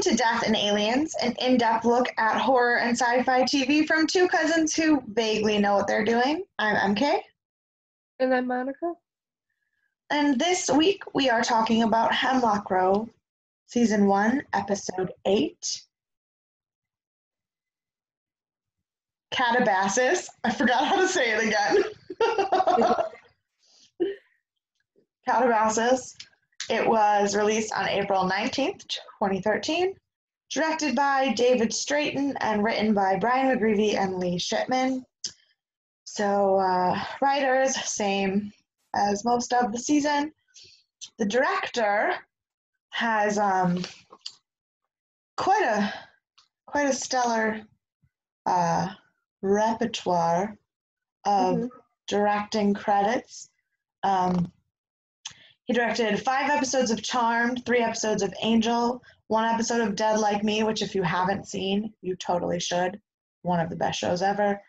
to Death and Aliens, an in-depth look at horror and sci-fi TV from two cousins who vaguely know what they're doing. I'm MK. And I'm Monica. And this week we are talking about Hemlock Grove, Season 1, Episode 8. Calabasas. I forgot how to say it again. Calabasas. It was released on April 19th, 2013. Directed by David Straighten and written by Brian McGreevy and Lee Shipman. So, writers, same as most of the season. The director has quite a stellar repertoire of directing credits. He directed 5 episodes of Charmed, 3 episodes of Angel, 1 episode of Dead Like Me, which if you haven't seen, you totally should. One of the best shows ever.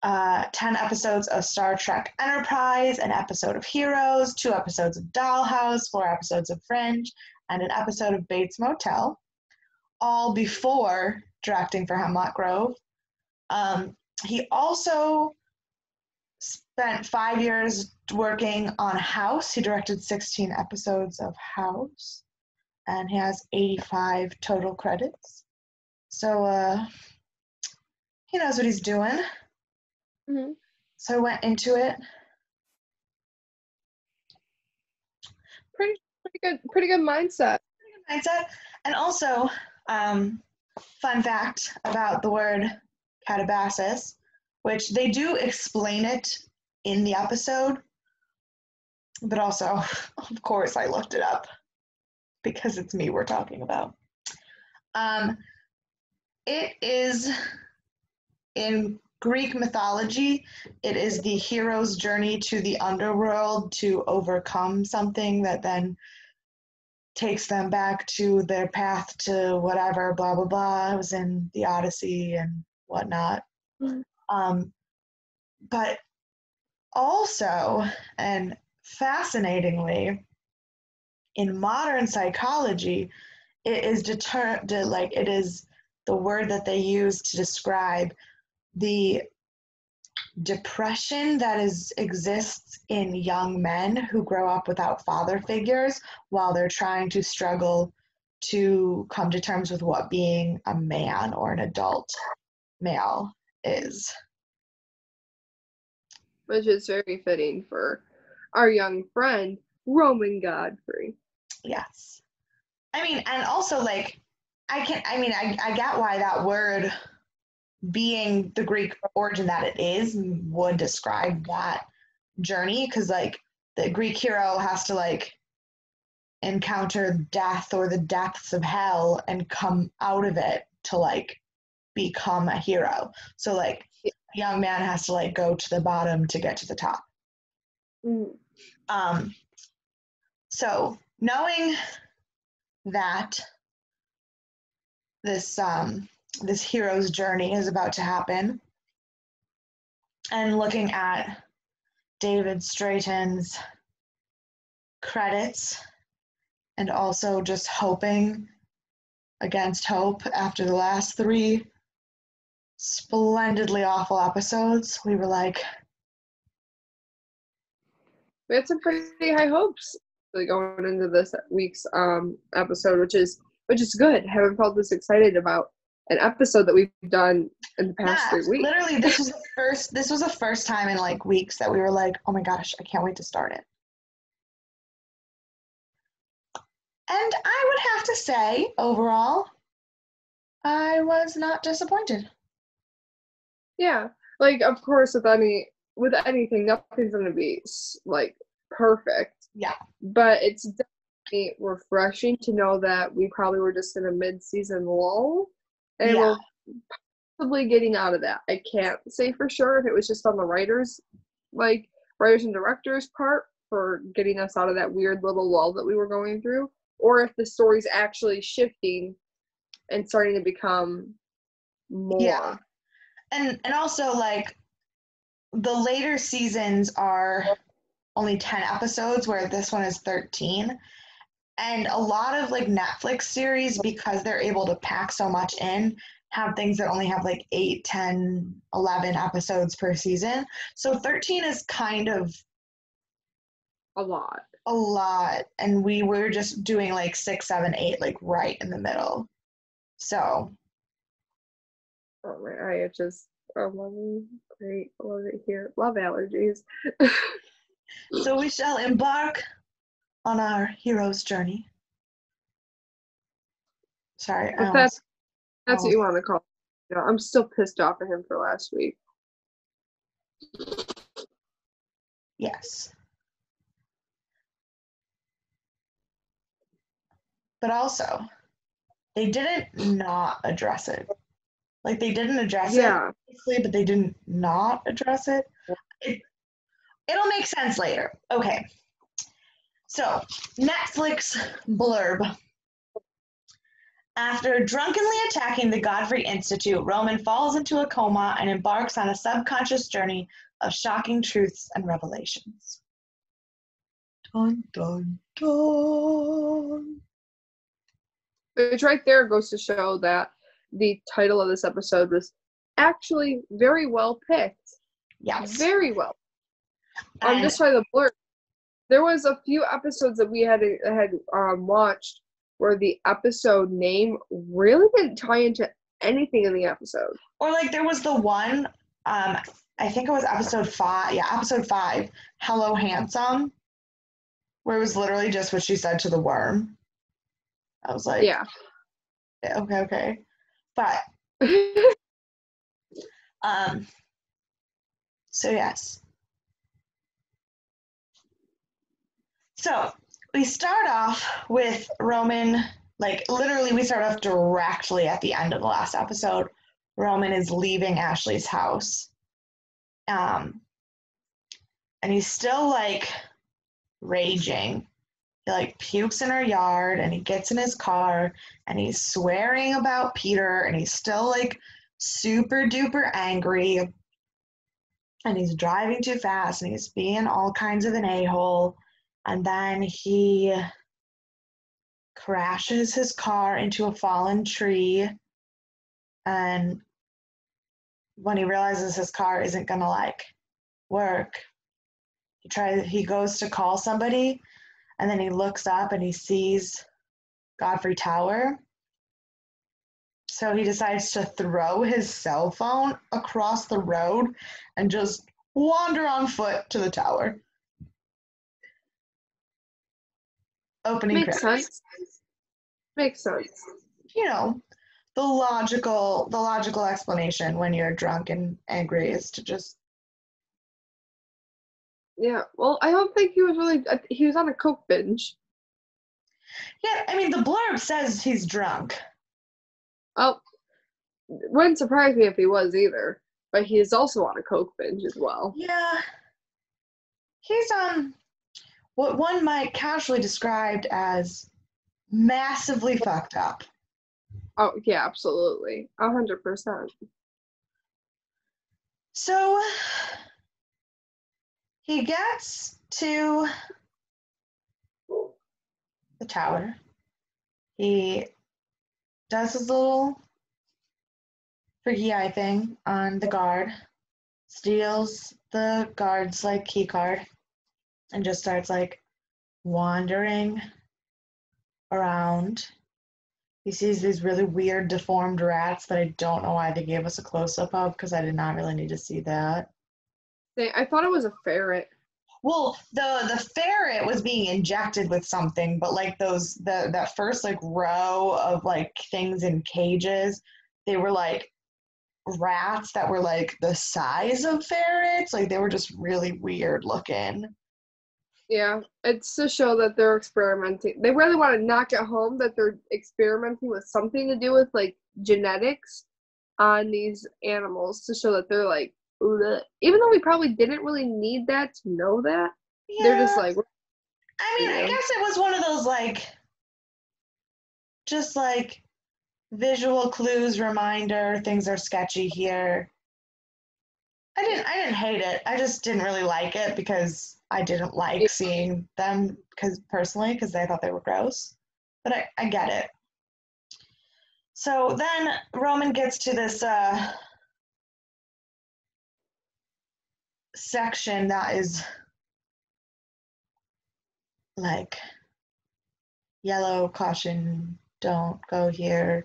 10 episodes of Star Trek Enterprise, an episode of Heroes, 2 episodes of Dollhouse, 4 episodes of Fringe, and an episode of Bates Motel, all before directing for Hemlock Grove. He also spent 5 years working on House. He directed 16 episodes of House, and he has 85 total credits. So he knows what he's doing. Mm-hmm. So I went into it. Pretty good mindset. And also, fun fact about the word Calabasas, which they do explain it in the episode, but also, of course, I looked it up because it's me we're talking about. It is, in Greek mythology, it is the hero's journey to the underworld to overcome something that then takes them back to their path to whatever, blah, blah, blah. It was in the Odyssey and whatnot. Mm-hmm. But also, and fascinatingly, in modern psychology, it is it is the word that they use to describe the depression that exists in young men who grow up without father figures while they're trying to struggle to come to terms with what being a man or an adult male is. Which is very fitting for our young friend, Roman Godfrey. Yes. I mean, and also, like, I get why that word, being the Greek origin that it is, would describe that journey, because, like, the Greek hero has to, like, encounter death or the depths of hell and come out of it to, like, become a hero. So, like, a young man has to, like, go to the bottom to get to the top. Mm-hmm. So, knowing that this hero's journey is about to happen, and looking at David Straighten's credits, and also just hoping against hope after the last 3 splendidly awful episodes, we were like, we had some pretty high hopes going into this week's episode, which is good. Haven't felt this excited about an episode that we've done in the past 3 weeks. Literally, this was the first time in, like, weeks that we were like, oh my gosh, I can't wait to start it. And I would have to say, overall, I was not disappointed. Yeah, like, of course, with anything, nothing's going to be, like, perfect. Yeah. But it's definitely refreshing to know that we probably were just in a mid-season lull, and we're possibly getting out of that. I can't say for sure if it was just on the writers and directors' part for getting us out of that weird little lull that we were going through, or if the story's actually shifting and starting to become more. Yeah. And also, like, the later seasons are only 10 episodes, where this one is 13. And a lot of like Netflix series, because they're able to pack so much in, have things that only have like 8, 10, 11 episodes per season. So 13 is kind of A lot. a lot. And we were just doing like 6, 7, 8, like right in the middle. So. Oh my, I just, oh, great, love it here. Love allergies. So we shall embark on our hero's journey. Sorry, I If that's what almost you want to call it. You know, I'm still pissed off at him for last week. yes. But also, they didn't not address it. Like they didn't address it, Yeah. obviously, but they didn't not address it. It'll make sense later. Okay. So, Netflix blurb. After drunkenly attacking the Godfrey Institute, Roman falls into a coma and embarks on a subconscious journey of shocking truths and revelations. Dun, dun, dun. Which right there goes to show that the title of this episode was actually very well picked. Yes. Very well. And Just by the blurb. There was a few episodes that we had watched where the episode name really didn't tie into anything in the episode. or like there was the one, I think it was episode 5. Yeah, episode 5, Hello Handsome, where it was literally just what she said to the worm. I was like, Yeah. Okay. But so yes. So we start off with Roman, like literally we start off directly at the end of the last episode. Roman is leaving Ashley's house. And he's still like raging. He like pukes in her yard and he gets in his car and he's swearing about Peter and he's still like super duper angry and he's driving too fast and he's being all kinds of an a-hole. And then he crashes his car into a fallen tree. And when he realizes his car isn't gonna like work, he goes to call somebody and then he looks up and he sees Godfrey Tower. So he decides to throw his cell phone across the road and just wander on foot to the tower. Opening Makes credits. sense. Makes sense. You know, the logical explanation when you're drunk and angry is to just. Yeah. Well, I don't think he was on a coke binge. Yeah, I mean the blurb says he's drunk. Oh, wouldn't surprise me if he was either. But he is also on a coke binge as well. Yeah. He's what one might casually describe as massively fucked up. Oh yeah, absolutely, 100%. So he gets to the tower. He does his little freaky eye thing on the guard, steals the guard's like key card, and just starts like wandering around. He sees these really weird deformed rats that I don't know why they gave us a close-up of because I did not really need to see that. I thought it was a ferret. Well, the ferret was being injected with something, but like that first like row of like things in cages, they were like rats that were like the size of ferrets. Like they were just really weird looking. Yeah, it's to show that they're experimenting. They really want to knock it home that they're experimenting with something to do with like genetics on these animals to show that they're like, bleh. Even though we probably didn't really need that to know that, they're just like. I mean, I guess it was one of those like, just like visual clues, reminder, things are sketchy here. I didn't hate it. I just didn't really like it because I didn't like seeing them personally because I thought they were gross. But I get it. So then Roman gets to this section that is like yellow caution, don't go here,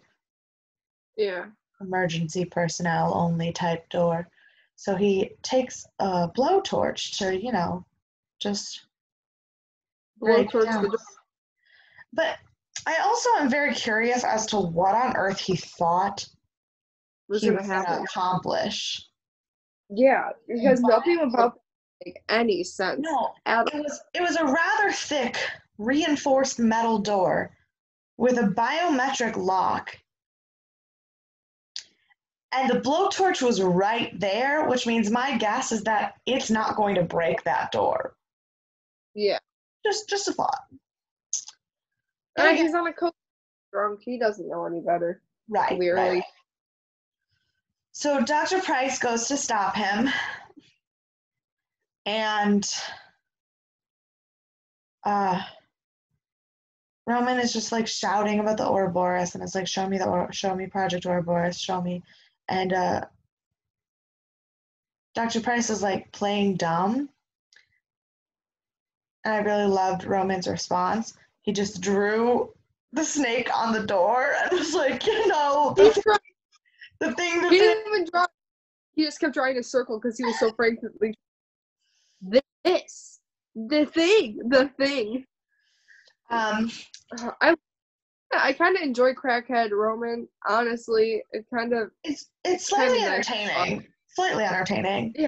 Yeah. emergency personnel only type door. So he takes a blowtorch to, just break it Blowtorch down. the door. But I also am very curious as to what on earth he thought Was he gonna was going to happen. accomplish. Yeah, because nothing about that make any sense. No, at it was a rather thick, reinforced metal door with a biometric lock. And the blowtorch was right there, which means my guess is that it's not going to break that door. Yeah. Just a thought. But again, He's on a coke drunk. He doesn't know any better. right, Clearly. right. So Dr. Price goes to stop him, and Roman is just like shouting about the Ouroboros, and it's like, show me Project Ouroboros, show me. And Dr. Price is like playing dumb, and I really loved Roman's response. He just drew the snake on the door and was like, the thing He didn't even draw. He just kept drawing a circle because he was so frankly. The thing. I kind of enjoy Crackhead Roman. Honestly, it kind of it's slightly entertaining. Nice. Slightly entertaining. Yeah.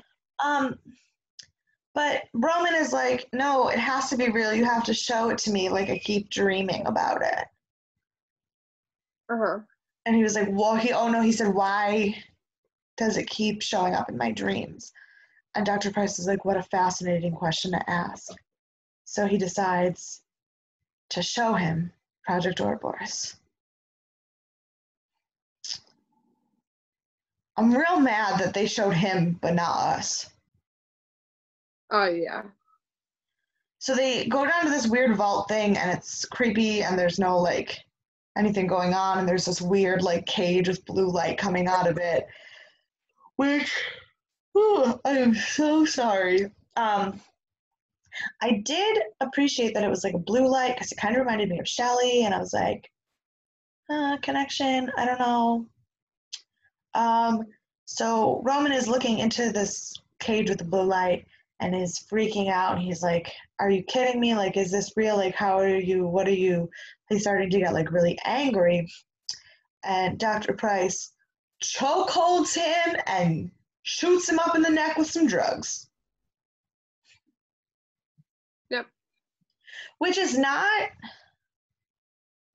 But Roman is like, no, it has to be real. You have to show it to me. Like I keep dreaming about it. And he was like, well, he said, why does it keep showing up in my dreams? And Dr. Price is like, what a fascinating question to ask. So he decides to show him Project Ouroboros. I'm real mad that they showed him, but not us. Oh, yeah. So they go down to this weird vault thing, and it's creepy, and there's no, like, anything going on, and there's this weird, like, cage with blue light coming out of it, which, I am so sorry. I did appreciate that it was, like, a blue light, because it kind of reminded me of Shelley, and I was like, connection, I don't know. So Roman is looking into this cage with the blue light and is freaking out. He's like, are you kidding me? Like, is this real? Like, what are you? He's starting to get like really angry. And Dr. Price chokeholds him and shoots him up in the neck with some drugs. Yep. Which is not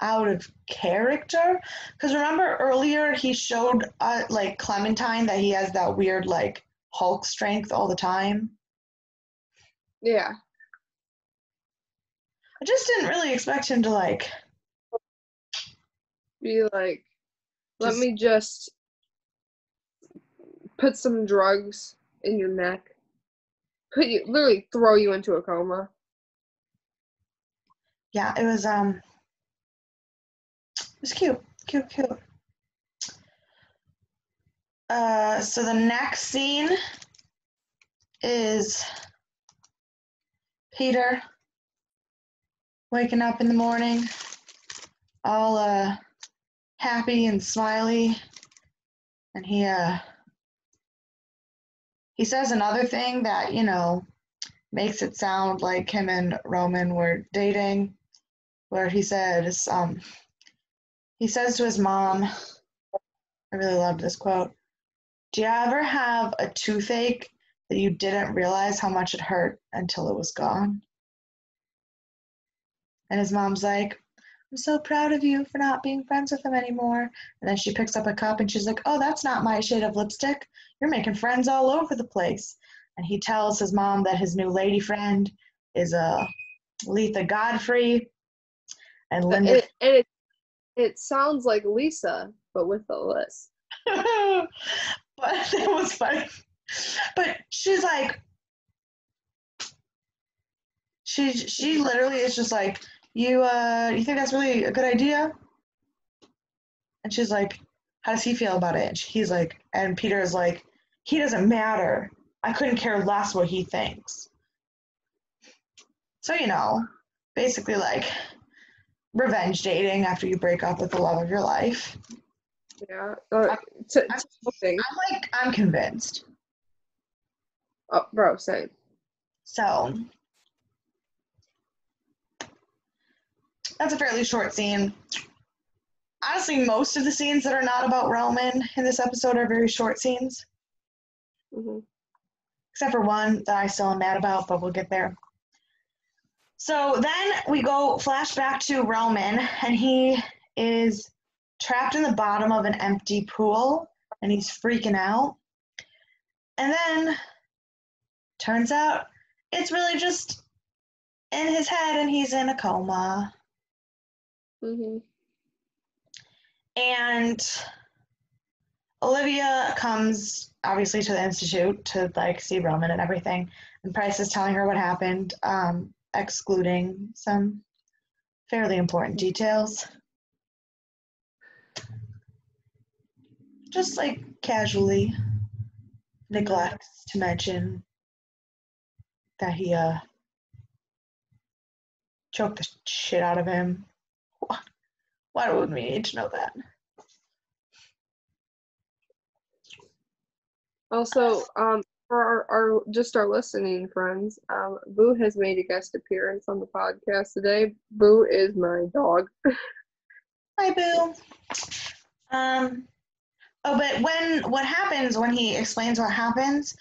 out of character, because remember earlier he showed like Clementine that he has that weird like Hulk strength all the time. Yeah. I just didn't really expect him to like be like, let me just put some drugs in your neck, literally throw you into a coma. Yeah, it was cute. So the next scene is Peter waking up in the morning, all happy and smiley, and he says another thing that makes it sound like him and Roman were dating, where he says to his mom, I really loved this quote, do you ever have a toothache that you didn't realize how much it hurt until it was gone? And his mom's like, I'm so proud of you for not being friends with him anymore. And then she picks up a cup and she's like, oh, that's not my shade of lipstick. You're making friends all over the place. And he tells his mom that his new lady friend is Letha Godfrey. And Linda. It sounds like Lisa, but with a list. But it was funny. But she's like, she literally is just like, you think that's really a good idea? And she's like, how does he feel about it? And he's like, and Peter is like, he doesn't matter. I couldn't care less what he thinks. So, basically like revenge dating after you break up with the love of your life. Yeah. I'm convinced. Oh, bro, same. So that's a fairly short scene. Honestly, most of the scenes that are not about Roman in this episode are very short scenes. Mm-hmm. Except for one that I still am mad about, but we'll get there. So then we go flashback to Roman, and he is trapped in the bottom of an empty pool, and he's freaking out. And then turns out it's really just in his head, and he's in a coma. Mm-hmm. And Olivia comes obviously to the institute to like see Roman and everything, and Price is telling her what happened, excluding some fairly important details. Just like casually neglects to mention that he choked the shit out of him. Why would we need to know that? Also, for our listening friends, Boo has made a guest appearance on the podcast today. Boo is my dog. Hi, Boo. But what happens when he explains what happens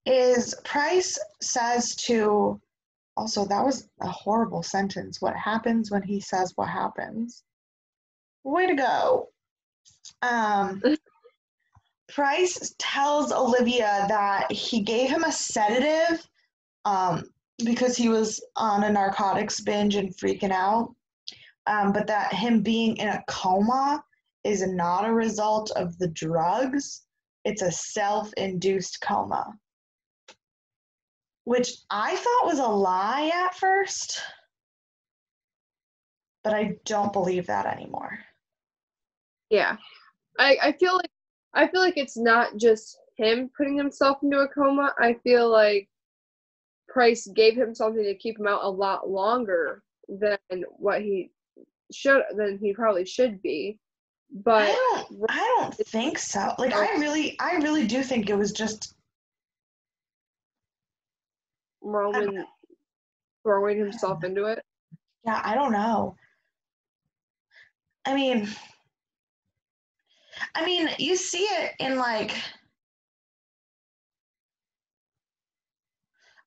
is Price says to, also that was a horrible sentence, what happens when he says what happens. Way to go. Price tells Olivia that he gave him a sedative because he was on a narcotics binge and freaking out, but that him being in a coma is not a result of the drugs. It's a self-induced coma, which I thought was a lie at first, but I don't believe that anymore. Yeah, I feel like it's not just him putting himself into a coma. I feel like Price gave him something to keep him out a lot longer than what he probably should be. But I don't think so. Like I really do think it was just Roman throwing himself into it. Yeah, I don't know. I mean, you see it in like.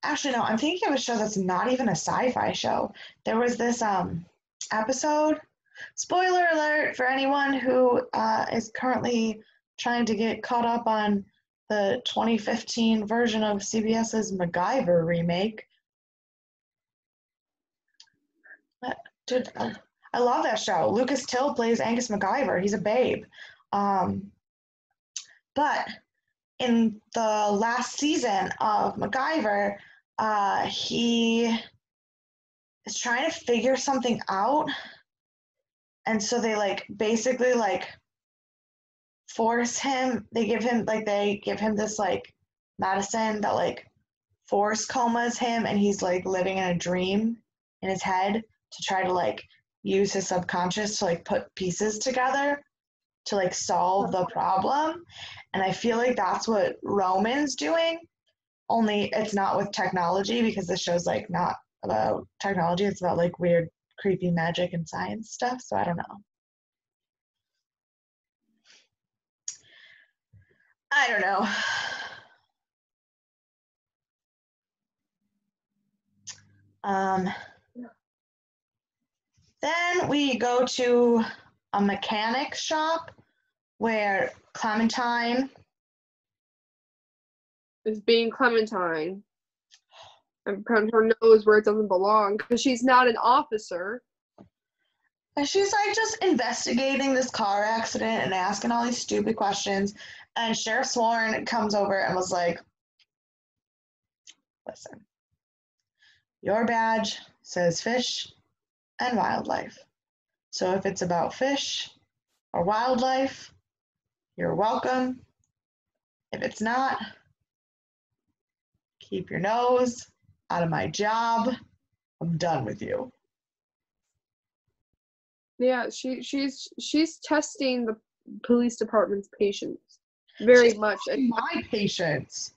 Actually, no, I'm thinking of a show that's not even a sci-fi show. There was this episode. Spoiler alert for anyone who is currently trying to get caught up on the 2015 version of CBS's MacGyver remake. Dude, I love that show. Lucas Till plays Angus MacGyver. He's a babe. But in the last season of MacGyver, he is trying to figure something out. And so they basically force him, they give him this medicine that force comas him, and he's living in a dream in his head to try to use his subconscious to put pieces together to solve the problem. And I feel like that's what Roman's doing, only it's not with technology, because the show's not about technology. It's about weird creepy magic and science stuff. So I don't know. Then we go to a mechanic shop where Clementine is being Clementine and putting her nose where it doesn't belong because she's not an officer. And she's just investigating this car accident and asking all these stupid questions. And Sheriff Sworn comes over and was like, listen. Your badge says fish and wildlife. So if it's about fish or wildlife, you're welcome. If it's not, keep your nose out of my job. I'm done with you. Yeah, she's testing the police department's patience very much. My patience.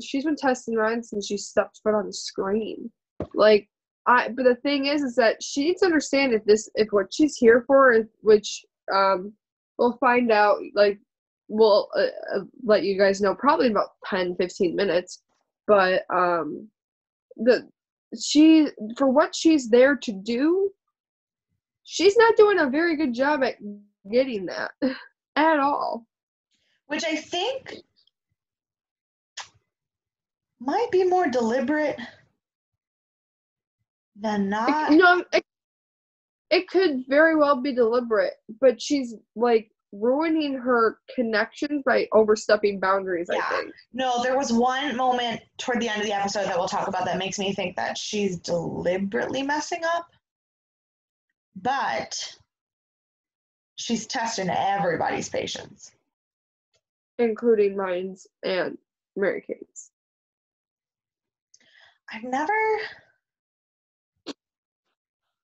She's been testing mine since she stepped foot on the screen. Like, but the thing is that she needs to understand if what she's here for is, which we'll find out, like, we'll let you guys know probably in about 10-15 minutes, but for what she's there to do, she's not doing a very good job at getting that at all. Which I think might be more deliberate than not. It could very well be deliberate, but she's like ruining her connections by overstepping boundaries, I think. No, there was one moment toward the end of the episode that we'll talk about that makes me think that she's deliberately messing up. But she's testing everybody's patience. Including mine's and Mary Kate's. No,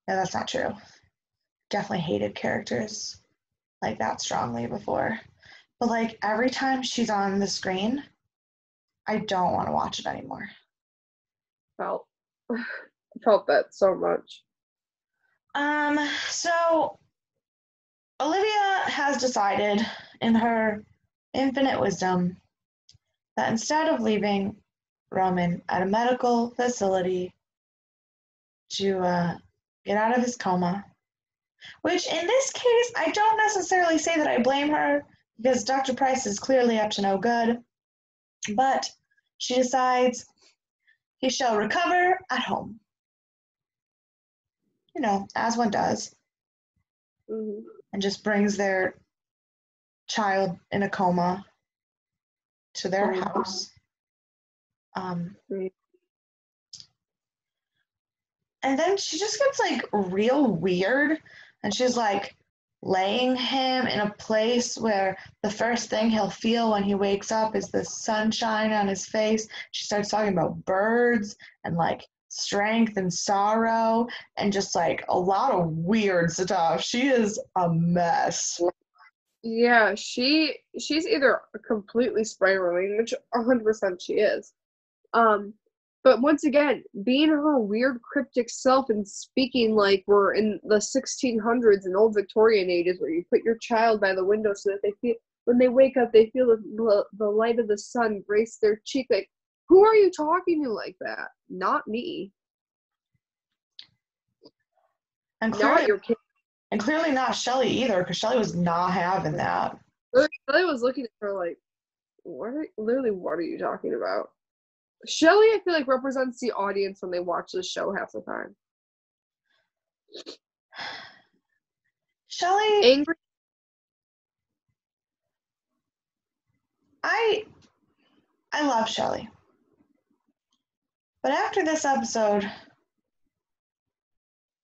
that's not true. Definitely hated characters like that strongly before. But like every time she's on the screen, I don't want to watch it anymore. Felt that so much. So Olivia has decided in her infinite wisdom that instead of leaving Roman at a medical facility to get out of his coma, which in this case, I don't necessarily say that I blame her because Dr. Price is clearly up to no good, but she decides he shall recover at home. You know, as one does. Mm-hmm. And just brings their child in a coma to their house. And then she just gets like real weird, and she's like laying him in a place where the first thing he'll feel when he wakes up is the sunshine on his face. She starts talking about birds and like strength and sorrow and just like a lot of weird stuff. She is a mess. Yeah, she's either completely spiraling, which 100% she is. But once again, being her weird cryptic self and speaking like we're in the 1600s and old Victorian ages where you put your child by the window so that they feel, when they wake up, they feel the light of the sun grace their cheek. Like, who are you talking to like that? Not me. And clearly, not your kid. And clearly not Shelley either, because Shelley was not having that. Shelley was looking at her like, what are you talking about? Shelley, I feel like, represents the audience when they watch this show half the time. Shelley, angry. I love Shelley. But after this episode,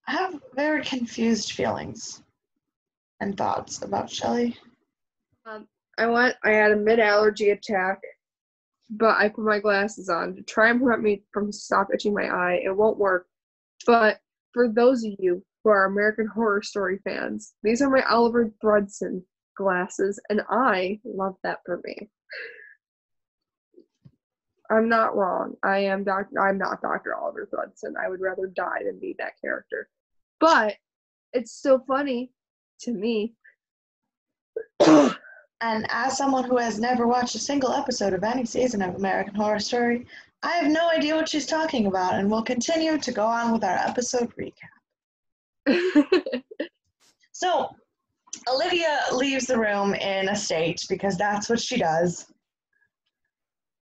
I have very confused feelings and thoughts about Shelley. I had a mid-allergy attack, but I put my glasses on to try and prevent me from stop itching my eye. It won't work. But for those of you who are American Horror Story fans, these are my Oliver Thredson glasses, and I love that for me. I'm not wrong. I'm not Dr. Oliver Thredson. I would rather die than be that character. But it's still funny to me. And as someone who has never watched a single episode of any season of American Horror Story, I have no idea what she's talking about, and we'll continue to go on with our episode recap. So, Olivia leaves the room in a state because that's what she does.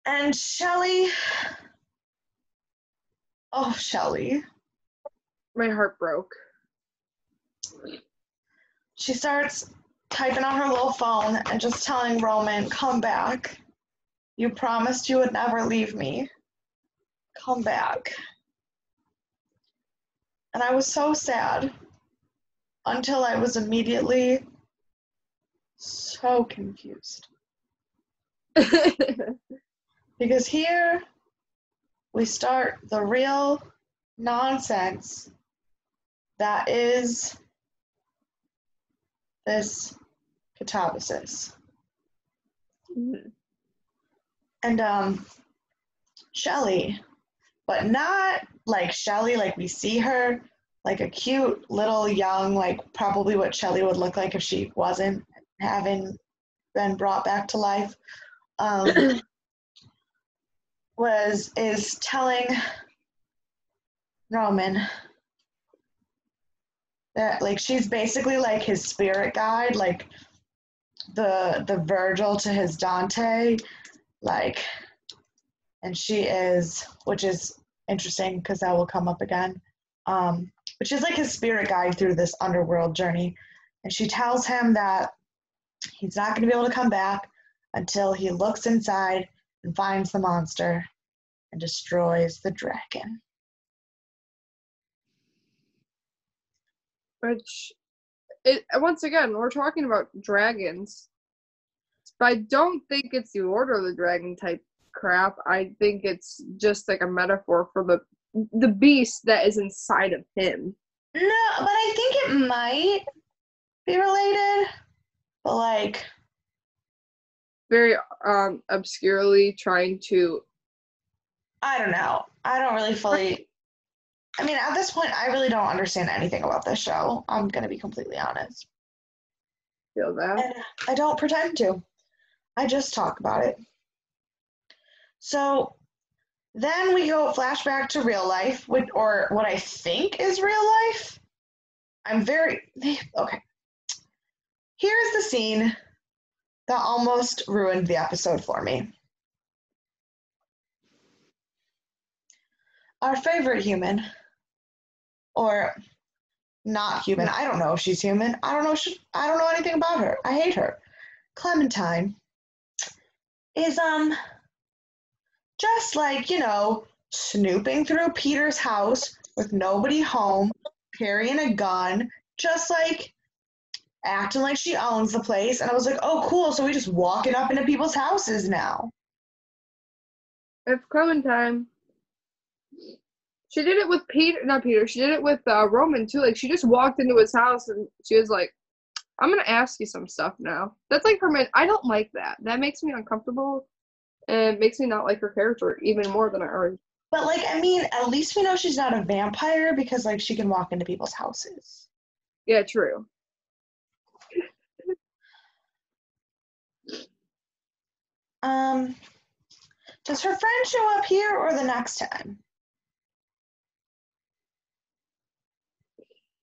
And Shelley, Shelley. My heart broke. She starts typing on her little phone and just telling Roman, come back. You promised you would never leave me. come back. And I was so sad until I was immediately so confused. Because here we start the real nonsense that is this catabasis. Mhm. And Shelley, but not like Shelley, like we see her, like a cute little young, like probably what Shelley would look like if she wasn't having been brought back to life, is telling Roman that like she's basically like his spirit guide, like the Virgil to his Dante, like, and she is, which is interesting because that will come up again, but she's like his spirit guide through this underworld journey, and she tells him that he's not going to be able to come back until he looks inside and finds the monster and destroys the dragon. Which, once again, we're talking about dragons. But I don't think it's the Order of the Dragon type crap. I think it's just like a metaphor for the beast that is inside of him. No, but I think it might be related, but like very obscurely trying to. I don't know. I don't really fully. I mean, at this point, I really don't understand anything about this show. I'm gonna be completely honest. Feel that. And I don't pretend to. I just talk about it. So then we go flashback to real life, or what I think is real life. Okay. Here's the scene that almost ruined the episode for me. Our favorite human, or not human, I don't know if she's human. I don't know anything about her. I hate her. Clementine is just like, snooping through Peter's house with nobody home, carrying a gun, just like acting like she owns the place. And I was like, oh, cool. So we just walking up into people's houses now. It's Clementine. She did it with not Peter. She did it with Roman too. Like she just walked into his house and she was like, I'm going to ask you some stuff now. That's like her man. I don't like that. That makes me uncomfortable and makes me not like her character even more than I already. But like, I mean, at least we know she's not a vampire because like she can walk into people's houses. Yeah, true. Does her friend show up here or the next time?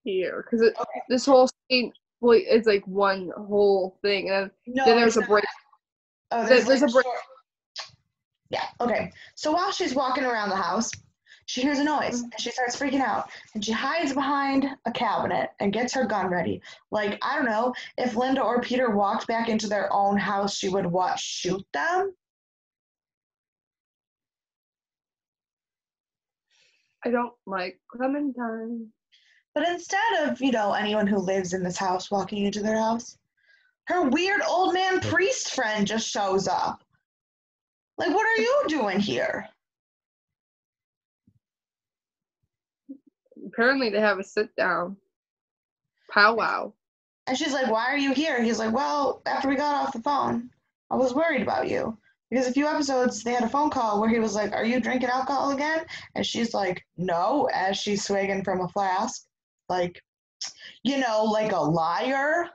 Here, because this whole scene is like one whole thing, and then there's a break. Oh, there's a break. Yeah, okay. So while she's walking around the house, she hears a noise, and she starts freaking out, and she hides behind a cabinet and gets her gun ready. Like, I don't know, if Linda or Peter walked back into their own house, she would, shoot them? I don't like Clementine. But instead of, anyone who lives in this house walking into their house, her weird old man priest friend just shows up. Like, what are you doing here? Apparently they have a sit down. Powwow. And she's like, why are you here? He's like, well, after we got off the phone, I was worried about you. Because a few episodes, they had a phone call where he was like, are you drinking alcohol again? And she's like, no, as she's swigging from a flask. Like, like a liar.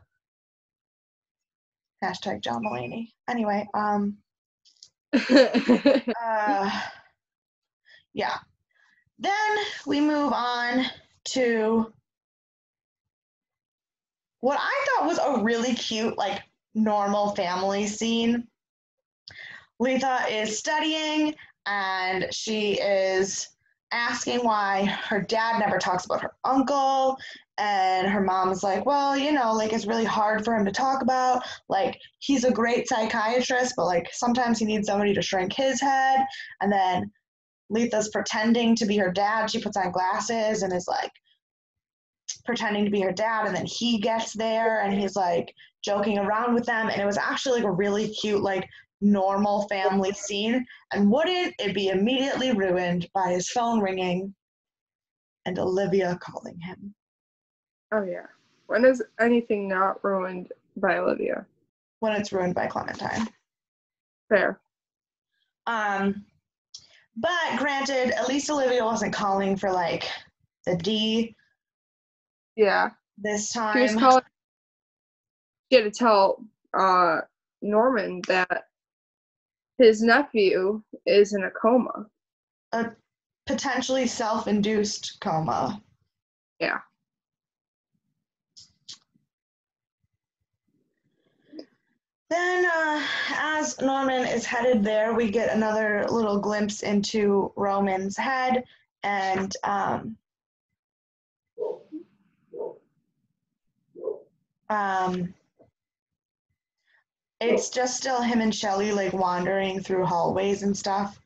Hashtag John Mulaney. Anyway, yeah. Then we move on to what I thought was a really cute, like, normal family scene. Letha is studying, and she is asking why her dad never talks about her uncle, and her mom's like, well, like, it's really hard for him to talk about. Like, he's a great psychiatrist, but, like, sometimes he needs somebody to shrink his head. And then Letha's pretending to be her dad. She puts on glasses and is like pretending to be her dad, and then he gets there and he's like joking around with them, and it was actually like a really cute, like normal family scene. And wouldn't it be immediately ruined by his phone ringing and Olivia calling him? Oh yeah. When is anything not ruined by Olivia? When it's ruined by Clementine. Fair. But granted, at least Olivia wasn't calling for like the D. Yeah. This She was time. calling. She had to tell Norman that his nephew is in a coma. A potentially self-induced coma. Yeah. Then, as Norman is headed there, we get another little glimpse into Roman's head, and it's just still him and Shelley like wandering through hallways and stuff.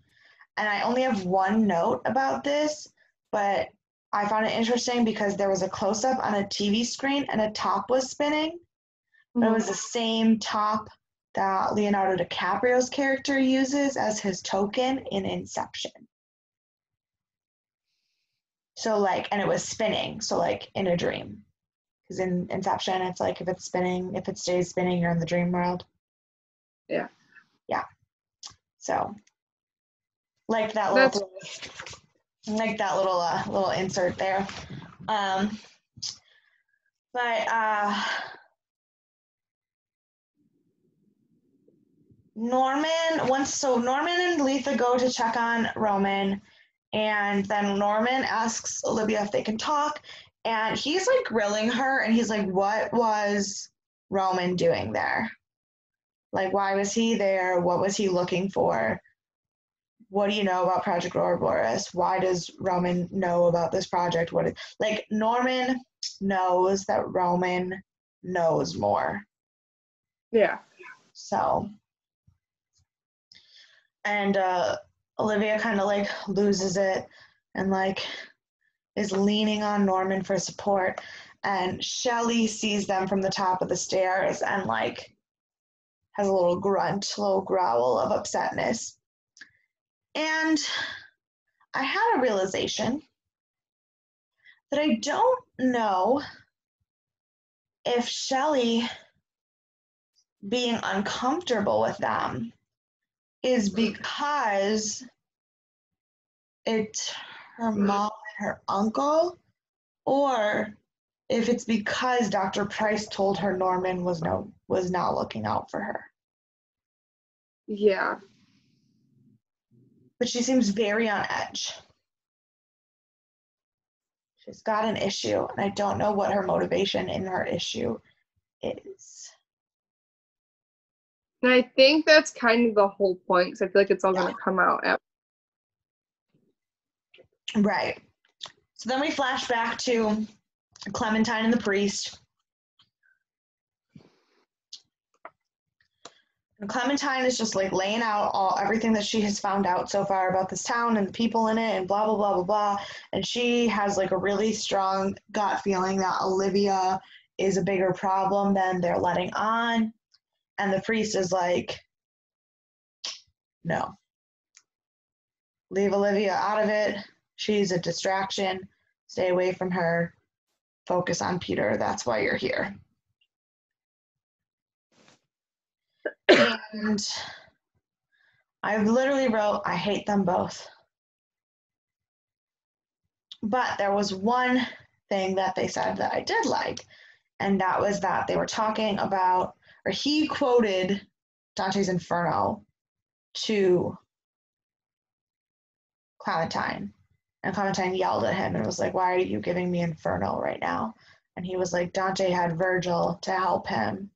And I only have one note about this, but I found it interesting because there was a close-up on a TV screen and a top was spinning. But it was the same top that Leonardo DiCaprio's character uses as his token in Inception. So like, and it was spinning, so like in a dream. Because in Inception, it's like if it's spinning, if it stays spinning, you're in the dream world. Yeah. Yeah. So, like that little insert there. Norman and Letha go to check on Roman, and then Norman asks Olivia if they can talk, and he's like grilling her, and he's like, what was Roman doing there? Like, why was he there? What was he looking for? What do you know about Project Ouroboros? Why does Roman know about this project? Like, Norman knows that Roman knows more. Yeah. So, and Olivia kind of like loses it and like is leaning on Norman for support, and Shelley sees them from the top of the stairs and like has a little growl of upsetness. And I had a realization that I don't know if Shelley being uncomfortable with them is because it's her mom and her uncle, or if it's because Dr. Price told her Norman was not looking out for her. Yeah. But she seems very on edge. She's got an issue, and I don't know what her motivation in her issue is. And I think that's kind of the whole point, because I feel like it's all going to come out at. Right. So then we flash back to Clementine and the priest. And Clementine is just like laying out everything that she has found out so far about this town and the people in it and blah, blah, blah, blah, blah. And she has like a really strong gut feeling that Olivia is a bigger problem than they're letting on. And the priest is like, no. Leave Olivia out of it. She's a distraction. Stay away from her. Focus on Peter. That's why you're here. And I literally wrote, I hate them both. But there was one thing that they said that I did like, and that was that they were talking about, or he quoted Dante's Inferno to Clementine. And Clementine yelled at him and was like, why are you giving me Inferno right now? And he was like, Dante had Virgil to help him.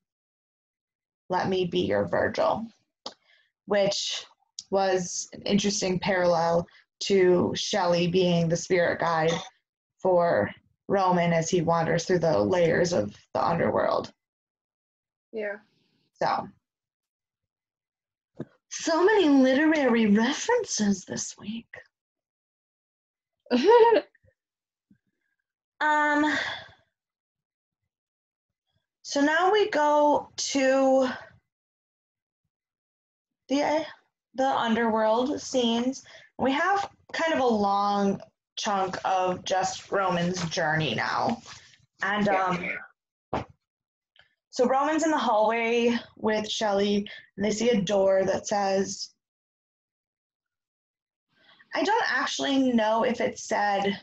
Let me be your Virgil. Which was an interesting parallel to Shelley being the spirit guide for Roman as he wanders through the layers of the underworld. Yeah. So many literary references this week. Um, so now we go to the underworld scenes. We have kind of a long chunk of just Roman's journey now. And so Roman's in the hallway with Shelley, and they see a door that says, I don't actually know if it said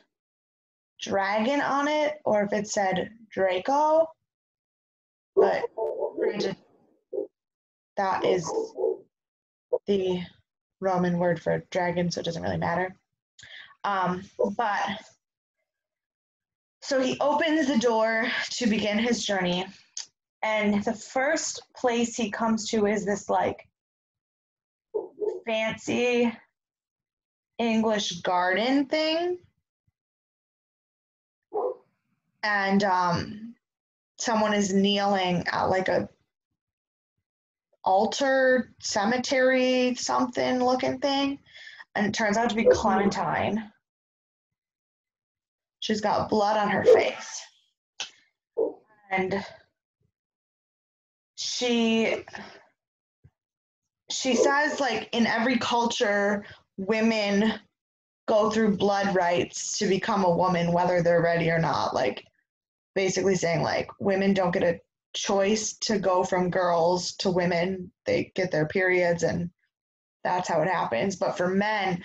dragon on it or if it said Draco, but granted, that is the Roman word for dragon, so it doesn't really matter. But so he opens the door to begin his journey, and the first place he comes to is this like fancy English garden thing. And someone is kneeling at like a altar cemetery something looking thing, and it turns out to be Clementine. She's got blood on her face, and she says like in every culture women go through blood rites to become a woman whether they're ready or not, like basically saying like women don't get a choice to go from girls to women. They get their periods and that's how it happens. But for men,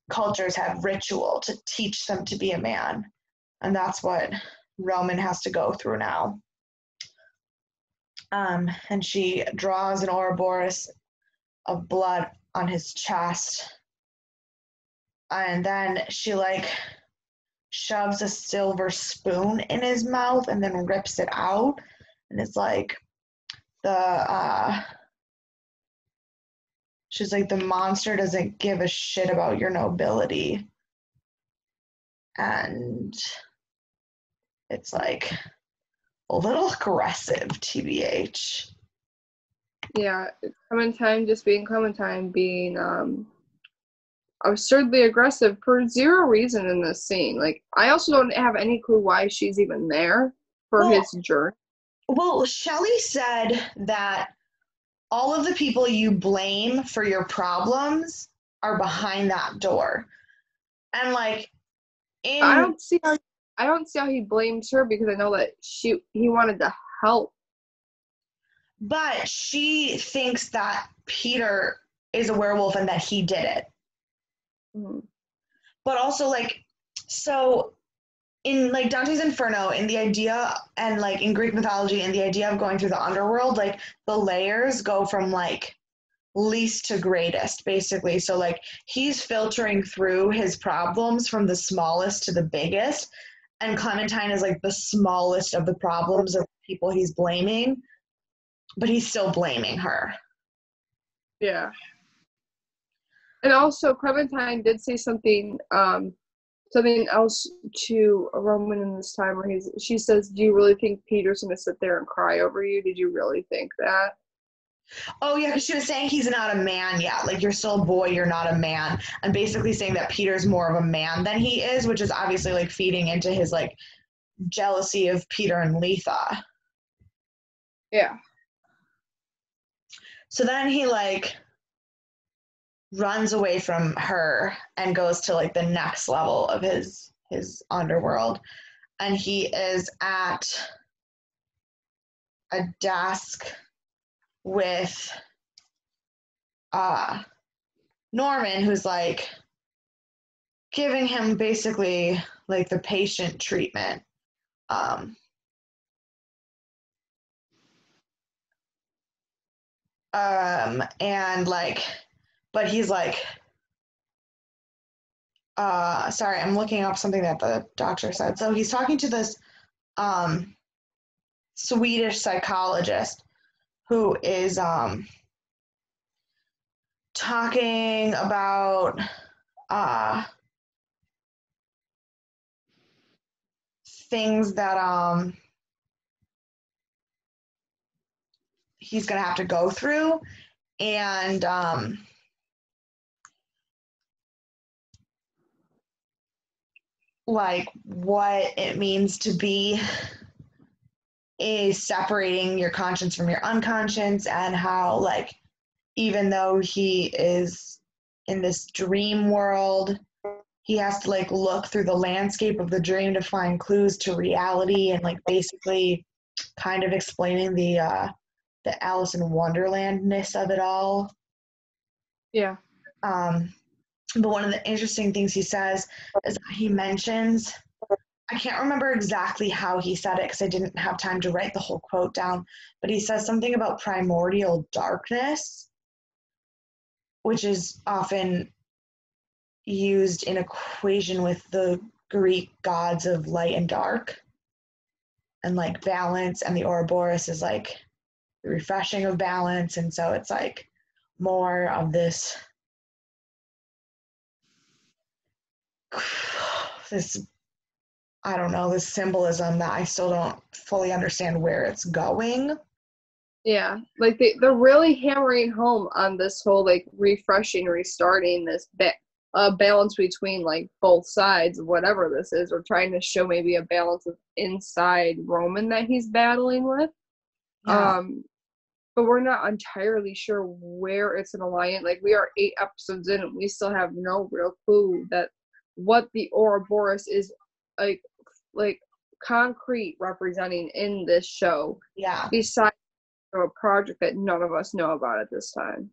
cultures have ritual to teach them to be a man, and that's what Roman has to go through now. And she draws an Ouroboros of blood on his chest, and then she like shoves a silver spoon in his mouth and then rips it out, and it's like she's like, the monster doesn't give a shit about your nobility. And it's like a little aggressive, TBH. Yeah, Clementine just being Clementine, being absurdly aggressive for zero reason in this scene. Like, I also don't have any clue why she's even there for his journey. Well, Shelley said that all of the people you blame for your problems are behind that door. And like I don't see how he blames her, because I know that he wanted to help. But she thinks that Peter is a werewolf and that he did it. Mm-hmm. But also like, so in like Dante's Inferno, in the idea, and like in Greek mythology, in the idea of going through the underworld, like the layers go from like least to greatest, basically. So like he's filtering through his problems from the smallest to the biggest, and Clementine is like the smallest of the problems of people he's blaming, but he's still blaming her. Yeah. And also Clementine did say something else to Roman in this time, where she says, do you really think Peter's gonna sit there and cry over you? Did you really think that? Oh yeah, because she was saying he's not a man yet. Like, you're still a boy, you're not a man. And basically saying that Peter's more of a man than he is, which is obviously like feeding into his like jealousy of Peter and Letha. Yeah. So then he like runs away from her and goes to like the next level of his underworld. And he is at a desk with Norman, who's like giving him basically like the patient treatment. And like, but he's like, sorry, I'm looking up something that the doctor said. So he's talking to this Swedish psychologist who is talking about things that he's gonna have to go through, and like what it means to be is separating your conscience from your unconscious, and how like even though he is in this dream world, he has to like look through the landscape of the dream to find clues to reality, and like basically kind of explaining the Alice in Wonderland-ness of it all. Yeah. But one of the interesting things he says is that he mentions, I can't remember exactly how he said it because I didn't have time to write the whole quote down, but he says something about primordial darkness, which is often used in equation with the Greek gods of light and dark, and like balance, and the Ouroboros is like the refreshing of balance, and so it's like more of this I don't know, this symbolism that I still don't fully understand where it's going. Yeah, like they're really hammering home on this whole like refreshing, restarting this balance between like both sides of whatever this is, or trying to show maybe a balance of inside Roman that he's battling with. Yeah. But we're not entirely sure where it's an alliance. Like we are 8 episodes in and we still have no real clue that what the Ouroboros is like concrete representing in this show. Yeah. Besides a project that none of us know about at this time.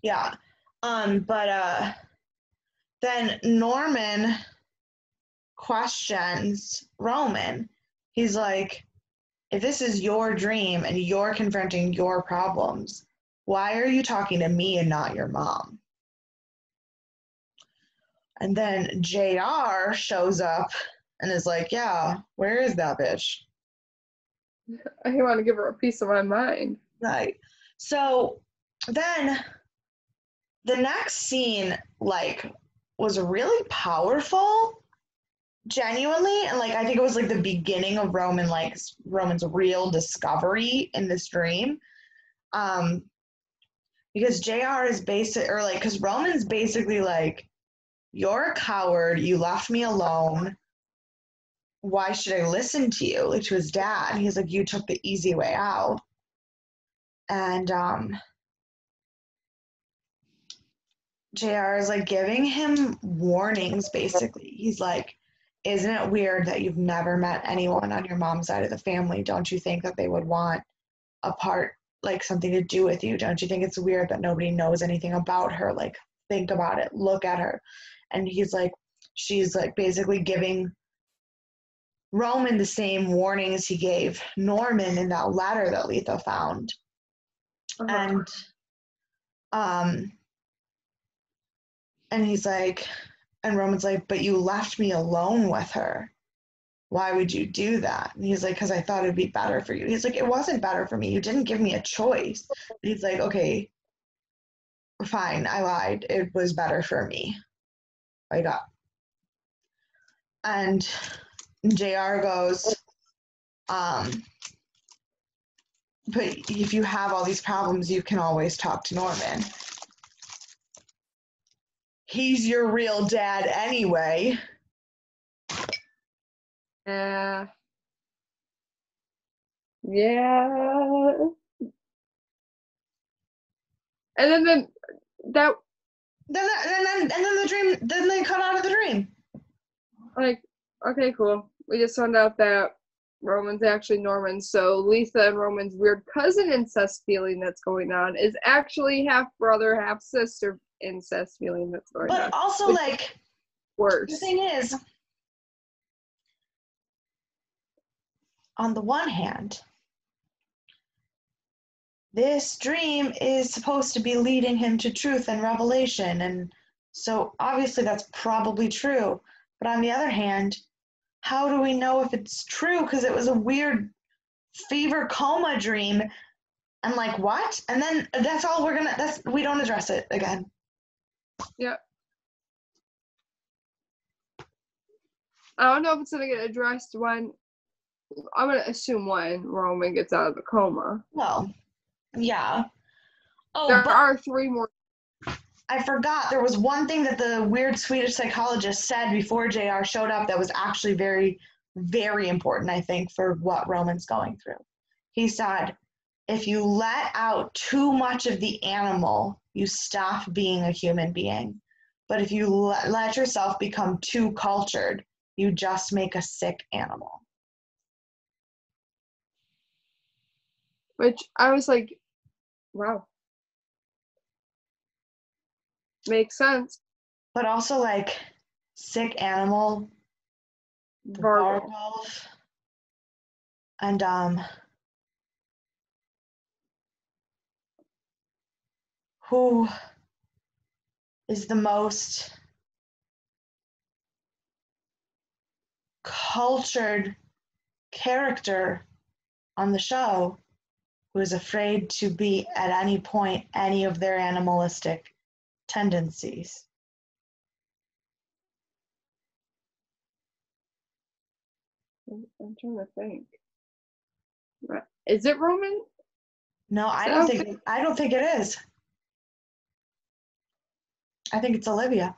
Yeah. But then Norman questions Roman. He's like, if this is your dream and you're confronting your problems, why are you talking to me and not your mom? And then JR shows up and is like, yeah, where is that bitch? I want to give her a piece of my mind. Right. So then the next scene, like, was really powerful, genuinely. And, like, I think it was, like, the beginning of Roman's real discovery in this dream. Because JR is because Roman's basically like, you're a coward. You left me alone. Why should I listen to you? Like, to his dad. He's like, you took the easy way out. And JR is like giving him warnings, basically. He's like, isn't it weird that you've never met anyone on your mom's side of the family? Don't you think that they would want a part, like something to do with you? Don't you think it's weird that nobody knows anything about her? Like, think about it. Look at her. And he's like, she's like basically giving Roman the same warnings he gave Norman in that letter that Letha found. Uh-huh. And he's like, and Roman's like, but you left me alone with her. Why would you do that? And he's like, because I thought it'd be better for you. He's like, it wasn't better for me. You didn't give me a choice. And he's like, okay, fine, I lied. It was better for me. I got. And JR goes, but if you have all these problems, you can always talk to Norman. He's your real dad anyway. Yeah. And then that. Then the dream. Then they cut out of the dream. Like, okay, cool. We just found out that Roman's actually Norman. So Letha and Roman's weird cousin incest feeling that's going on is actually half brother, half sister incest feeling that's going on. But also, like, worse. The thing is, on the one hand, this dream is supposed to be leading him to truth and revelation, and so obviously that's probably true. But on the other hand, how do we know if it's true? Because it was a weird fever coma dream, and like what? And then that's all we don't address it again. Yeah. I don't know if it's gonna get addressed when, I'm gonna assume when Roman gets out of the coma. Well, yeah. Oh, there are 3 more. I forgot, there was one thing that the weird Swedish psychologist said before JR showed up that was actually very, very important, I think, for what Roman's going through. He said, if you let out too much of the animal, you stop being a human being. But if you let yourself become too cultured, you just make a sick animal. Which I was like, wow. Makes sense. But also, like, sick animal, the Vargo. and who is the most cultured character on the show who is afraid to be at any point any of their animalistic tendencies. I'm trying to think. Is it Roman? No, I don't think it is. I think it's Olivia.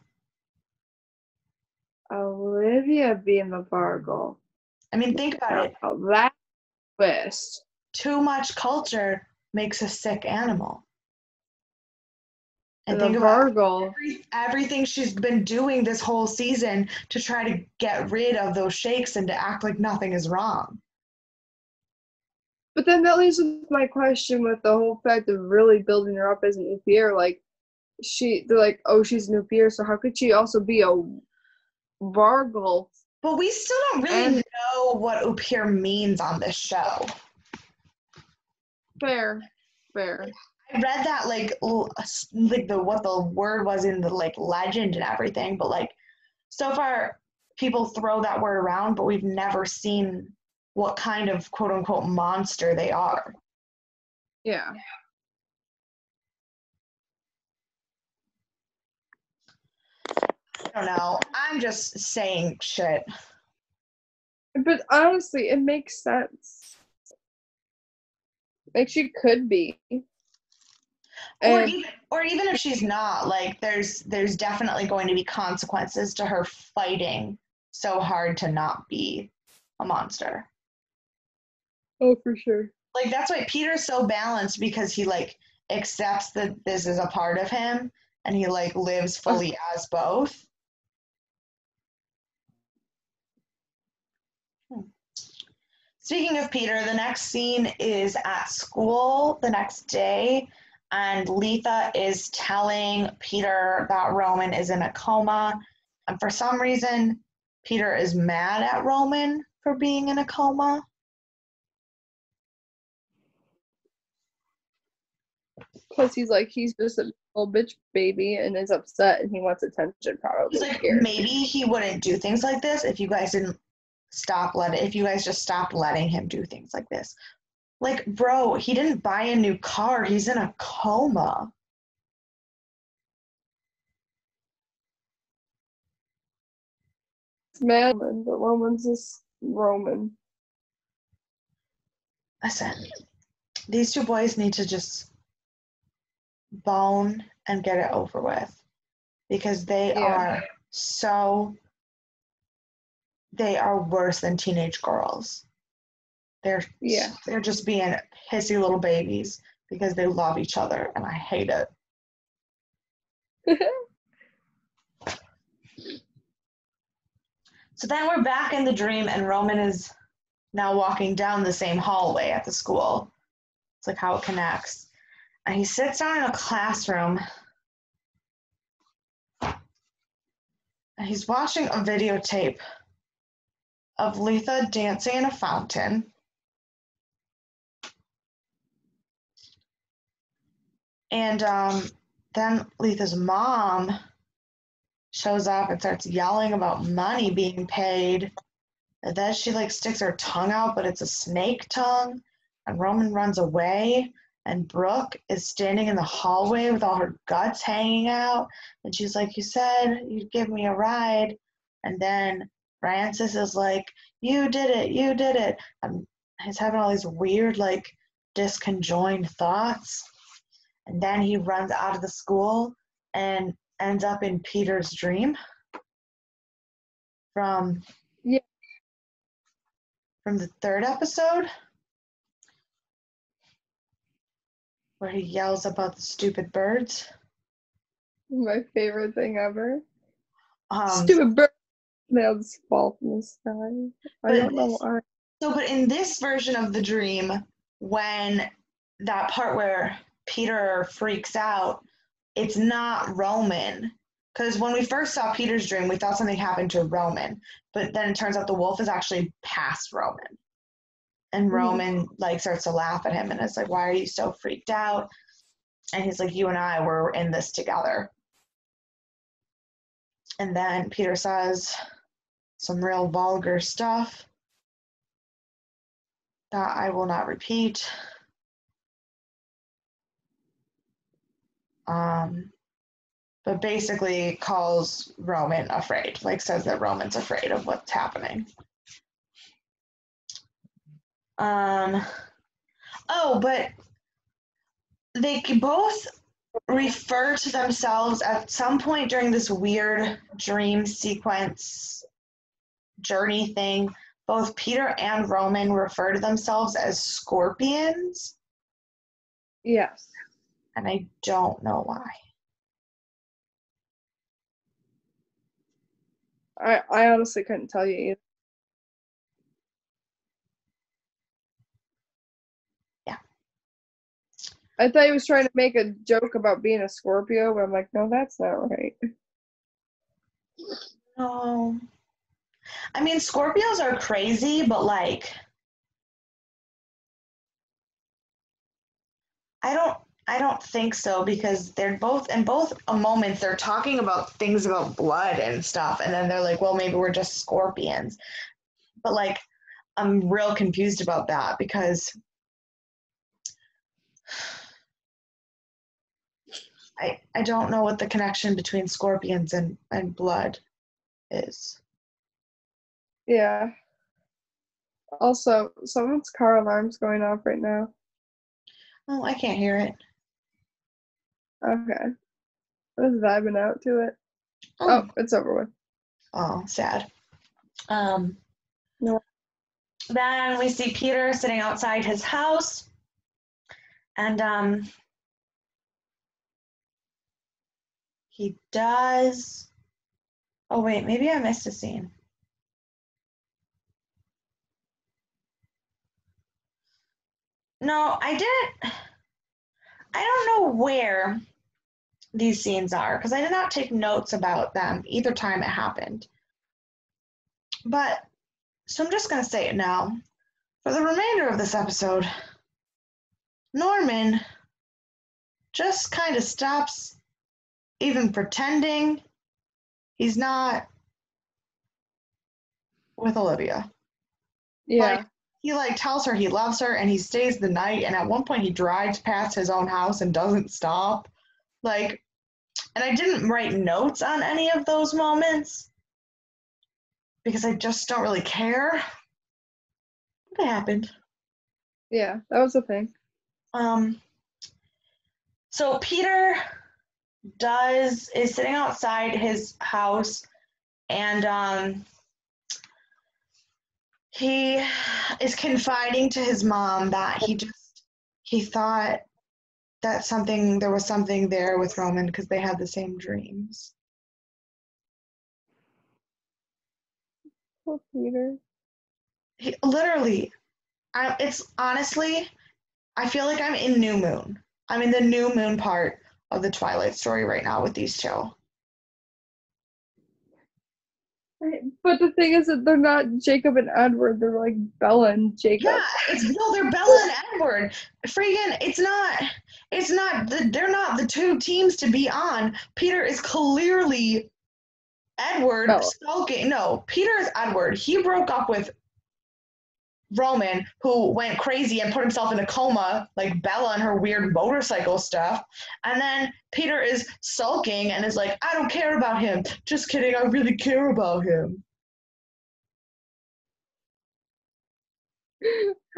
Olivia being the Vargo. I mean, think about it. That twist. Too much culture makes a sick animal. And The think about Vargo. everything she's been doing this whole season to try to get rid of those shakes and to act like nothing is wrong. But then that leaves with my question with the whole fact of really building her up as an Upier. Like, they're like, oh, she's an Upier, so how could she also be a Vargo? But we still don't really know what Upir means on this show. Fair. I read that like what the word was in the like legend and everything, but like so far people throw that word around, but we've never seen what kind of quote unquote monster they are. Yeah. I don't know. I'm just saying shit. But honestly, it makes sense. Like, she could be. Or even if she's not, like there's definitely going to be consequences to her fighting so hard to not be a monster. Oh, for sure. Like that's why Peter's so balanced, because he like accepts that this is a part of him and he like lives fully as both. Speaking of Peter, the next scene is at school the next day, and Letha is telling Peter that Roman is in a coma. And for some reason, Peter is mad at Roman for being in a coma. Because he's just a little bitch baby and is upset and he wants attention, probably. He's like, maybe he wouldn't do things like this if you guys just stopped letting him do things like this. Like, bro, he didn't buy a new car. He's in a coma. It's Madeline, but Roman's just Roman. Listen, these two boys need to just bone and get it over with, because they are worse than teenage girls. They're just being pissy little babies because they love each other, and I hate it. So then we're back in the dream, and Roman is now walking down the same hallway at the school. It's like how it connects. And he sits down in a classroom, and he's watching a videotape of Letha dancing in a fountain. And then Letha's mom shows up and starts yelling about money being paid. And then she like sticks her tongue out, but it's a snake tongue. And Roman runs away. And Brooke is standing in the hallway with all her guts hanging out. And she's like, you said you'd give me a ride. And then Francis is like, you did it. And he's having all these weird, like, disconjoined thoughts. And then he runs out of the school, and ends up in Peter's dream from the third episode, where he yells about the stupid birds. My favorite thing ever. So Stupid bird. They'll just fall from the sky. I don't know why. but in this version of the dream, when that part where Peter freaks out, it's not Roman. Because when we first saw Peter's dream, we thought something happened to Roman. But then it turns out the wolf is actually past Roman. And Roman like starts to laugh at him and is like, why are you so freaked out? And he's like, you and I were in this together. And then Peter says some real vulgar stuff that I will not repeat. But basically calls Roman afraid, like says that Roman's afraid of what's happening. But they both refer to themselves at some point during this weird dream sequence journey thing. Both Peter and Roman refer to themselves as scorpions. Yes. And I don't know why. I honestly couldn't tell you either. Yeah. I thought he was trying to make a joke about being a Scorpio, but I'm like, no, that's not right. No. I mean, Scorpios are crazy, but like, I don't think so, because they're both in both moments they're talking about things about blood and stuff, and then they're like, well, maybe we're just scorpions. But like, I'm real confused about that, because I don't know what the connection between scorpions and blood is. Yeah. Also, someone's car alarm's going off right now. Oh, I can't hear it. Okay. I was vibing out to it. Oh, it's over with. Oh, sad. No. Then we see Peter sitting outside his house, and he does. Oh wait, maybe I missed a scene. No, I didn't. I don't know where these scenes are, because I did not take notes about them either time it happened. But, so I'm just going to say it now. For the remainder of this episode, Norman just kind of stops even pretending he's not with Olivia. Yeah. He tells her he loves her, and he stays the night, and at one point he drives past his own house and doesn't stop. And I didn't write notes on any of those moments because I just don't really care. What happened? Yeah, that was the thing. So Peter is sitting outside his house, and he is confiding to his mom that he thought that there was something there with Roman because they had the same dreams. Poor Peter. He literally, it's honestly, I feel like I'm in New Moon. I'm in the New Moon part of the Twilight story right now with these two. But the thing is that they're not Jacob and Edward. They're like Bella and Jacob. Yeah, they're Bella and Edward. Freaking, they're not the two teams to be on. Peter is clearly Edward Bella. sulking. No, Peter is Edward. He broke up with Roman, who went crazy and put himself in a coma, like Bella and her weird motorcycle stuff. And then Peter is sulking and is like, I don't care about him. Just kidding, I really care about him.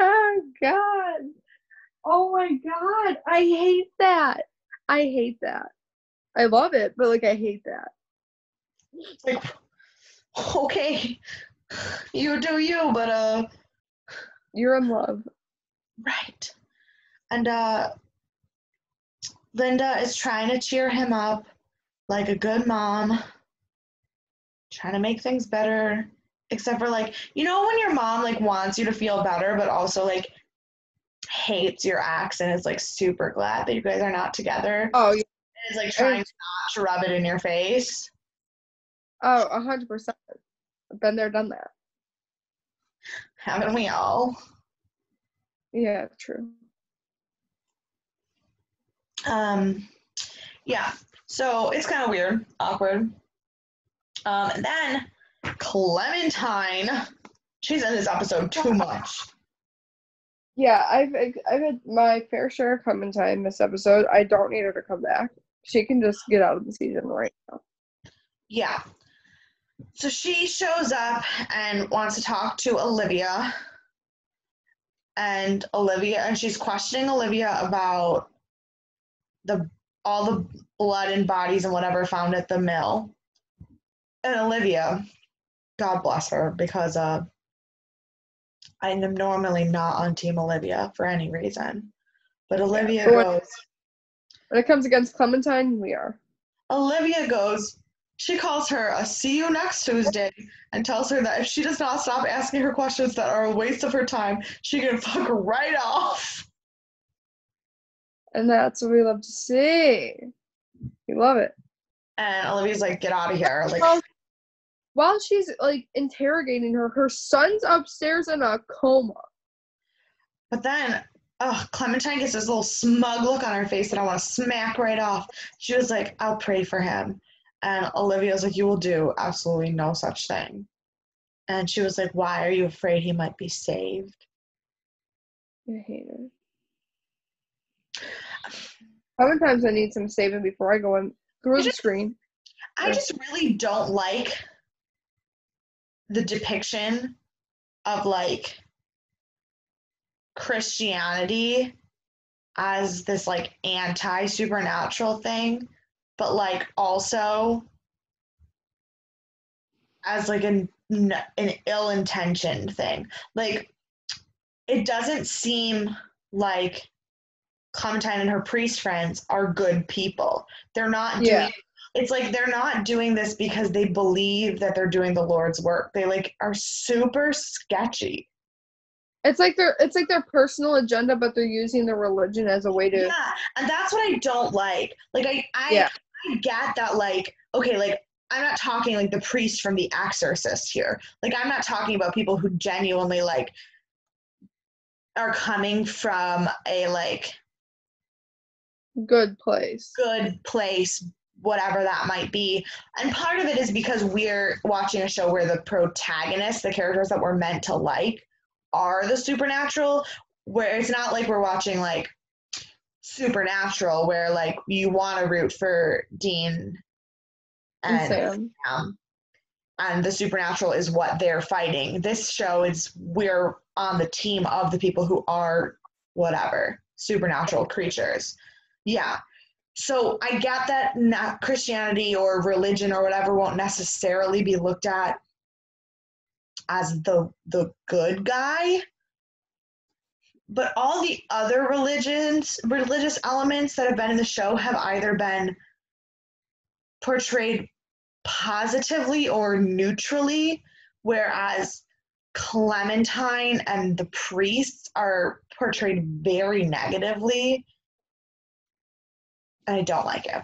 Oh, God. Oh, my God. I hate that. I hate that. I love it, but like I hate that. Like, okay, you do you, but You're in love. right. And Linda is trying to cheer him up like a good mom, trying to make things better. Except for like, you know, when your mom like wants you to feel better, but also like hates your ex and is like super glad that you guys are not together. Oh yeah. And is like trying not to rub it in your face. Oh, 100%. Been there, done that. Haven't we all? Yeah, true. Yeah. So it's kind of weird, awkward. And then Clementine, she's in this episode too much. Yeah, I've had my fair share of Clementine this episode. I don't need her to come back. She can just get out of the season right now. Yeah. So she shows up and wants to talk to Olivia. And she's questioning Olivia about all the blood and bodies and whatever found at the mill. And Olivia, God bless her, because I am normally not on Team Olivia for any reason. But Olivia goes. When it comes against Clementine, we are. Olivia goes. She calls her a see you next Tuesday and tells her that if she does not stop asking her questions that are a waste of her time, she can fuck right off. And that's what we love to see. We love it. And Olivia's like, get out of here. Like, while she's like interrogating her, her son's upstairs in a coma. But then, Clementine gets this little smug look on her face that I want to smack right off. She was like, I'll pray for him. And Olivia's like, you will do absolutely no such thing. And she was like, why are you afraid he might be saved? I hate it. How many times I need some saving before I go in through the screen? I just really don't like the depiction of like Christianity as this like anti-supernatural thing, but like also as like an ill-intentioned thing. Like it doesn't seem like Clementine and her priest friends are good people. They're not doing it's like they're not doing this because they believe that they're doing the Lord's work. They like are super sketchy. It's like their personal agenda, but they're using their religion as a way to. Yeah, and that's what I don't like. Like I get that. Like okay, like I'm not talking like the priest from The Exorcist here. Like I'm not talking about people who genuinely like are coming from a like good place, whatever that might be. And part of it is because we're watching a show where the protagonists, the characters that we're meant to like, are the supernatural, where it's not like we're watching like Supernatural where like you want to root for Dean and Sam, and the supernatural is what they're fighting. This show is we're on the team of the people who are whatever supernatural creatures. Yeah. So I get that not Christianity or religion or whatever won't necessarily be looked at as the good guy, but all the other religious elements that have been in the show have either been portrayed positively or neutrally, whereas Clementine and the priests are portrayed very negatively. And I don't like it.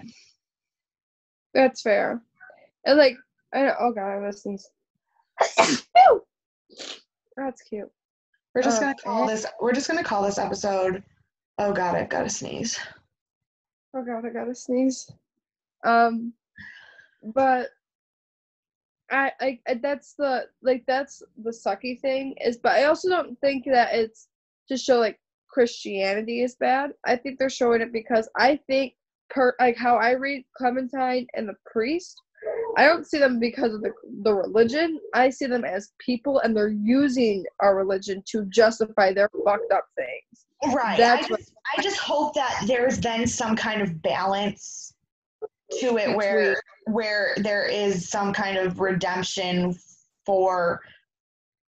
That's fair. And like, oh god, I miss these. That's cute. We're just gonna call this episode. Oh god, I've got to sneeze. Oh god, I gotta sneeze. But I that's the sucky thing is, but I also don't think that it's to show like Christianity is bad. I think they're showing it because I think like how I read Clementine and the priest, I don't see them because of the religion. I see them as people, and they're using our religion to justify their fucked up things. Right. I just hope that there's then some kind of balance to it between. where there is some kind of redemption for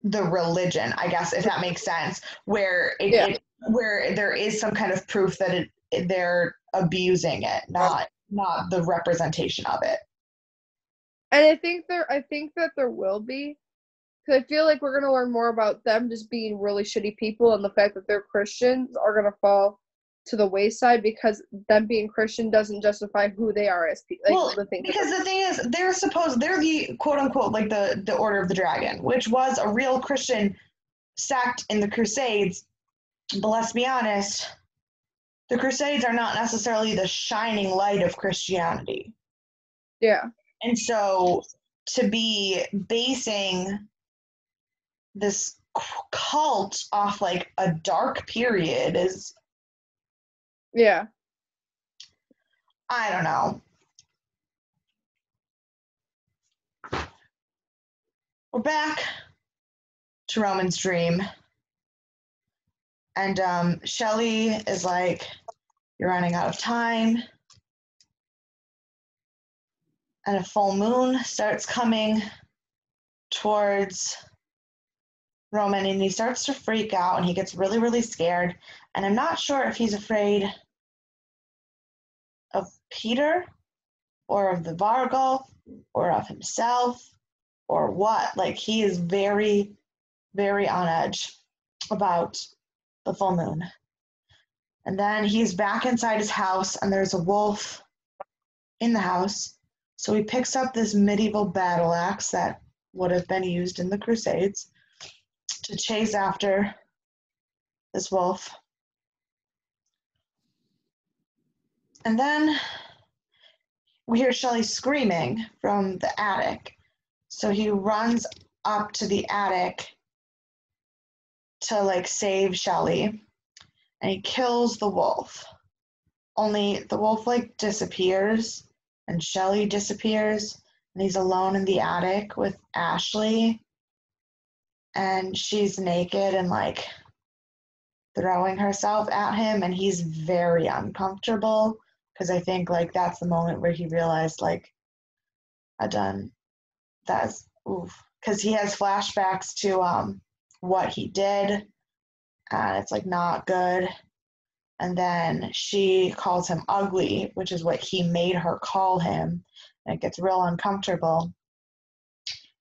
the religion, I guess, if that makes sense, where where there is some kind of proof that they're abusing it, not the representation of it. And I think that there will be, because I feel like we're gonna learn more about them just being really shitty people, and the fact that they're Christians are gonna fall to the wayside because them being Christian doesn't justify who they are as people. Well, because the thing is, they're the quote unquote like the Order of the Dragon, which was a real Christian sect in the Crusades. But let's be honest, the Crusades are not necessarily the shining light of Christianity. Yeah. And so to be basing this cult off like a dark period is, Yeah. I don't know. We're back to Roman's dream. And Shelley is like, you're running out of time. And a full moon starts coming towards Roman, and he starts to freak out, and he gets really, really scared. And I'm not sure if he's afraid of Peter or of the Vargal or of himself or what. Like, he is very, very on edge about the full moon. And then he's back inside his house, and there's a wolf in the house. So he picks up this medieval battle axe that would have been used in the Crusades to chase after this wolf. And then we hear Shelley screaming from the attic. So he runs up to the attic to like save Shelley, and he kills the wolf. Only the wolf like disappears, and Shelley disappears, and he's alone in the attic with Ashley, and she's naked and like throwing herself at him, and he's very uncomfortable because I think like that's the moment where he realized like that's oof, because he has flashbacks to what he did, and it's like not good. And then she calls him ugly, which is what he made her call him, and it gets real uncomfortable.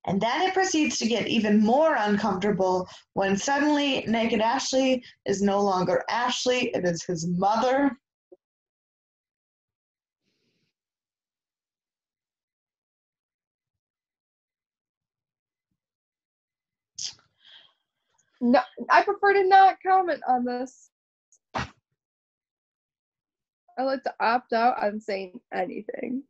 And then it proceeds to get even more uncomfortable when suddenly naked Ashley is no longer Ashley, it is his mother. No, I prefer to not comment on this. I like to opt out on saying anything.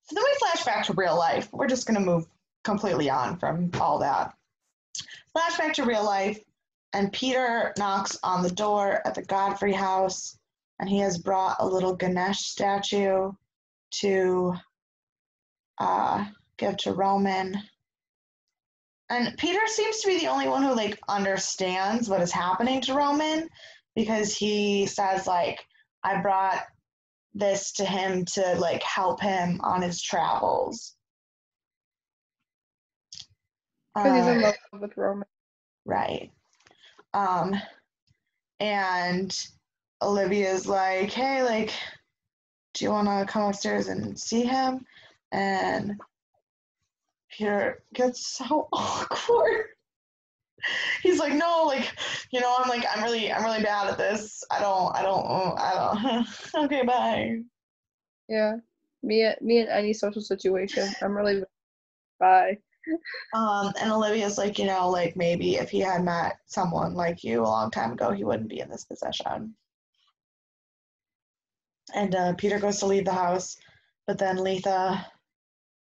So then we flash back to real life. We're just going to move completely on from all that. Flashback to real life, and Peter knocks on the door at the Godfrey house, and he has brought a little Ganesh statue to give to Roman. And Peter seems to be the only one who like understands what is happening to Roman, because he says like, I brought this to him to like help him on his travels. Because he's in love with Roman. Right. And Olivia's like, hey, like, do you want to come upstairs and see him? And Peter gets so awkward. He's like, no, like, I'm really bad at this. I don't. Okay, bye. Yeah. Me in any social situation. I'm really bye. And Olivia's like, like maybe if he had met someone like you a long time ago, he wouldn't be in this position. And Peter goes to leave the house, but then Letha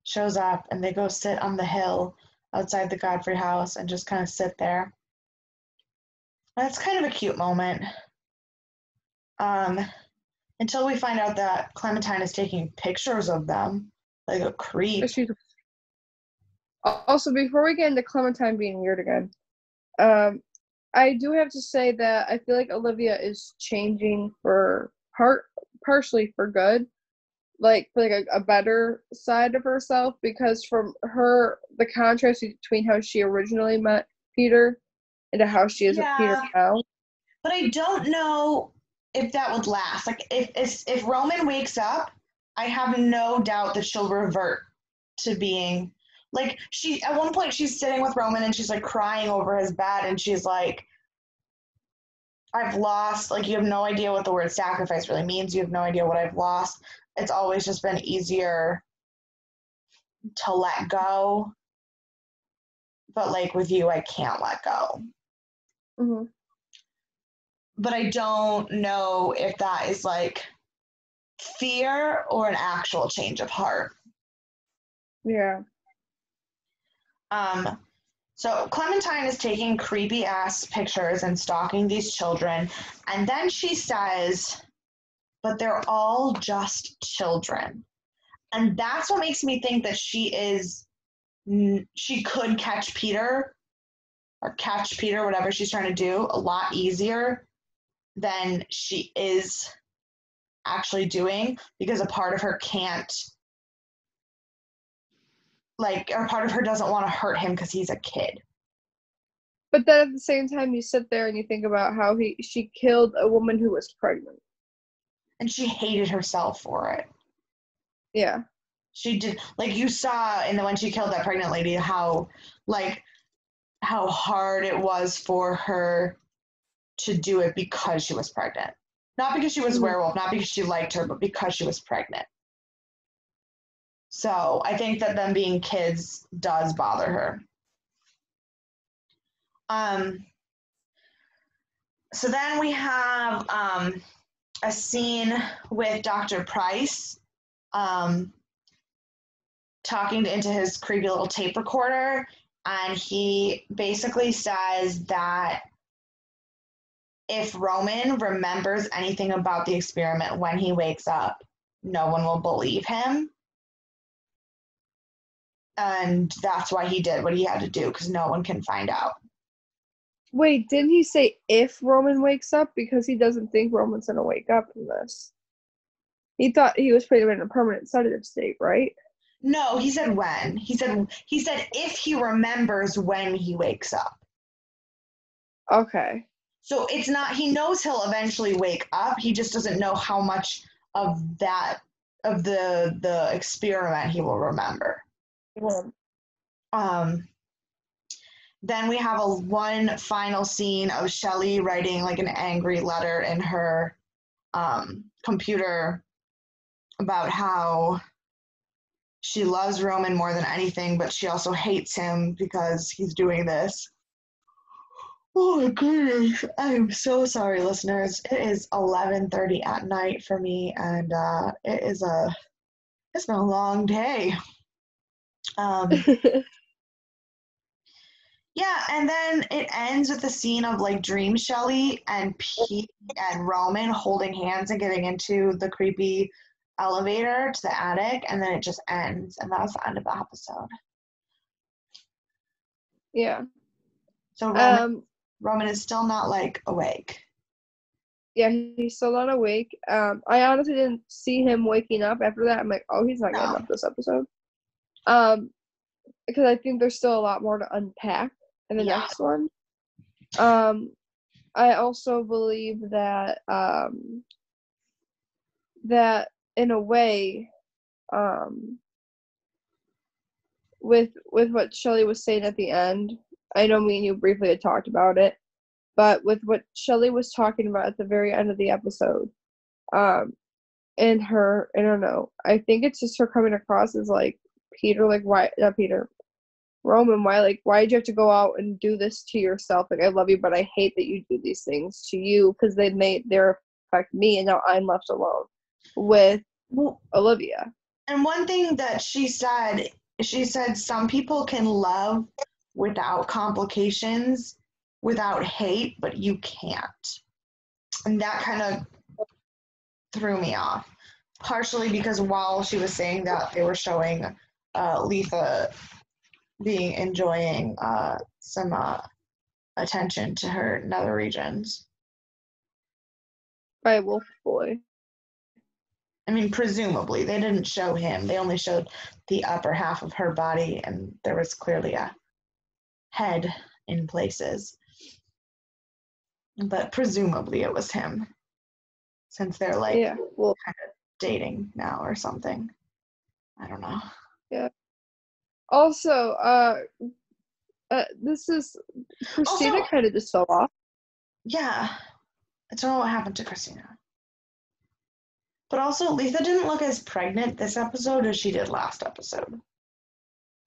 shows up, and they go sit on the hill outside the Godfrey house and just kind of sit there. That's kind of a cute moment. Until we find out that Clementine is taking pictures of them, like a creep. Also, before we get into Clementine being weird again, I do have to say that I feel like Olivia is changing for partially for good. like for like a better side of herself, because from her the contrast between how she originally met Peter and to how she is with Peter Yeah, now. but I don't know if that would last. Like if Roman wakes up, I have no doubt that she'll revert to being like she at one point she's sitting with Roman and she's like crying over his bed and she's like, I've lost, like you have no idea what the word sacrifice really means. You have no idea what I've lost. It's always just been easier to let go. But like with you, I can't let go. Mm-hmm. But I don't know if that is like fear or an actual change of heart. Yeah. Um, so Clementine is taking creepy ass pictures and stalking these children, and then she says, "But they're all just children," and that's what makes me think that she could catch Peter or catch Peter, whatever she's trying to do, a lot easier than she is actually doing because a part of her can't like or part of her doesn't want to hurt him because he's a kid. But then at the same time, you sit there and you think about how she killed a woman who was pregnant. And she hated herself for it. Yeah. She did, like you saw in the when she killed that pregnant lady how like how hard it was for her to do it because she was pregnant. Not because she was a Mm-hmm. werewolf, not because she liked her, but because she was pregnant. So I think that them being kids does bother her. Um, so then we have a scene with Dr. Price um, talking into his creepy little tape recorder, and he basically says that if Roman remembers anything about the experiment when he wakes up, no one will believe him. And that's why he did what he had to do because no one can find out. Wait, didn't he say if Roman wakes up? Because he doesn't think Roman's gonna wake up from this. He thought he was putting him in a permanent sedative state, right? No, he said when. He said if he remembers when he wakes up. Okay. So it's not he knows he'll eventually wake up. He just doesn't know how much of that of the experiment he will remember. Well, Um then we have a one final scene of Shelley writing like an angry letter in her computer about how she loves Roman more than anything, but she also hates him because he's doing this. Oh my goodness. I'm so sorry, listeners. It is 11:30 at night for me, and it's been a long day. Um, yeah, and then it ends with a scene of like Dream Shelley and Pete and Roman holding hands and getting into the creepy elevator to the attic, and then it just ends, and that's the end of the episode. yeah. So Um. Roman is still not like awake. Yeah, he's still not awake. I honestly didn't see him waking up after that. I'm like, oh, he's not getting No. up this episode. Because I think there's still a lot more to unpack in the Yeah. next one. I also believe that that in a way, with what Shelley was saying at the end, I know me and you briefly had talked about it, but with what Shelley was talking about at the very end of the episode, and her, I don't know, I think it's just her coming across as like Peter, like why not Peter, Roman, why did you have to go out and do this to yourself? Like I love you, but I hate that you do these things to you because they affect me, and now I'm left alone with Olivia. And one thing that she said some people can love without complications, without hate, but you can't. And that kind of threw me off. Partially because while she was saying that, they were showing Letha being enjoying some attention to her nether regions. By Wolf Boy. I mean, presumably. They didn't show him. They only showed the upper half of her body, and there was clearly a head in places. But presumably it was him, since they're like Yeah. Well, kind of dating now or something. I don't know. yeah. Also, this is Christina Also, kind of just fell off. yeah, I don't know what happened to Christina. But also, Letha didn't look as pregnant this episode as she did last episode.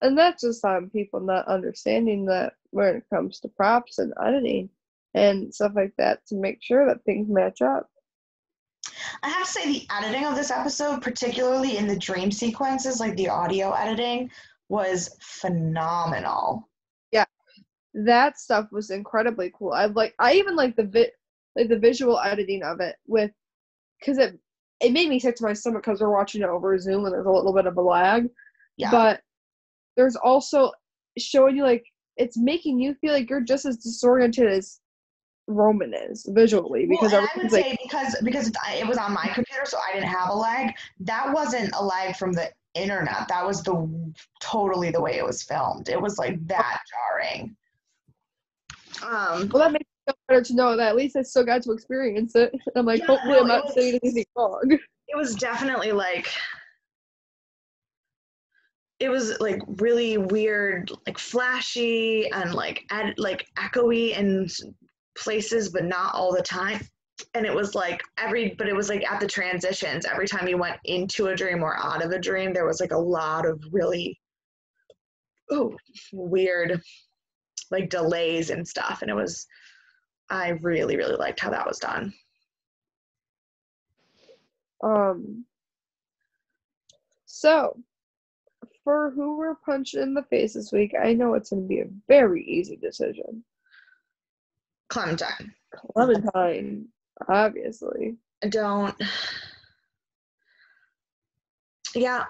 And that's just on people not understanding that when it comes to props and editing and stuff like that to make sure that things match up. I have to say, the editing of this episode, particularly in the dream sequences, like the audio editing, was phenomenal. Yeah, that stuff was incredibly cool. I even like the visual editing of it with because it made me sick to my stomach because we're watching it over Zoom and there's a little bit of a lag. Yeah. But there's also showing you like it's making you feel like you're just as disoriented as Roman is visually because well, and I would everything's say because it was on my computer, so I didn't have a lag. That wasn't a lag from the internet. That was totally the way it was filmed. It was like that jarring. well, that makes it feel better to know that at least I still got to experience it. I'm like, Yeah, hopefully no, I'm not saying anything wrong. it was definitely like it was like really weird, like flashy and like echoey in places, but not all the time. And it was like but it was like at the transitions, every time you went into a dream or out of a dream, there was like a lot of really weird like delays and stuff. And I really, really liked how that was done. So for who we're punching in the face this week, I know it's going to be a very easy decision. Clementine. Clementine, obviously. I don't. Yeah.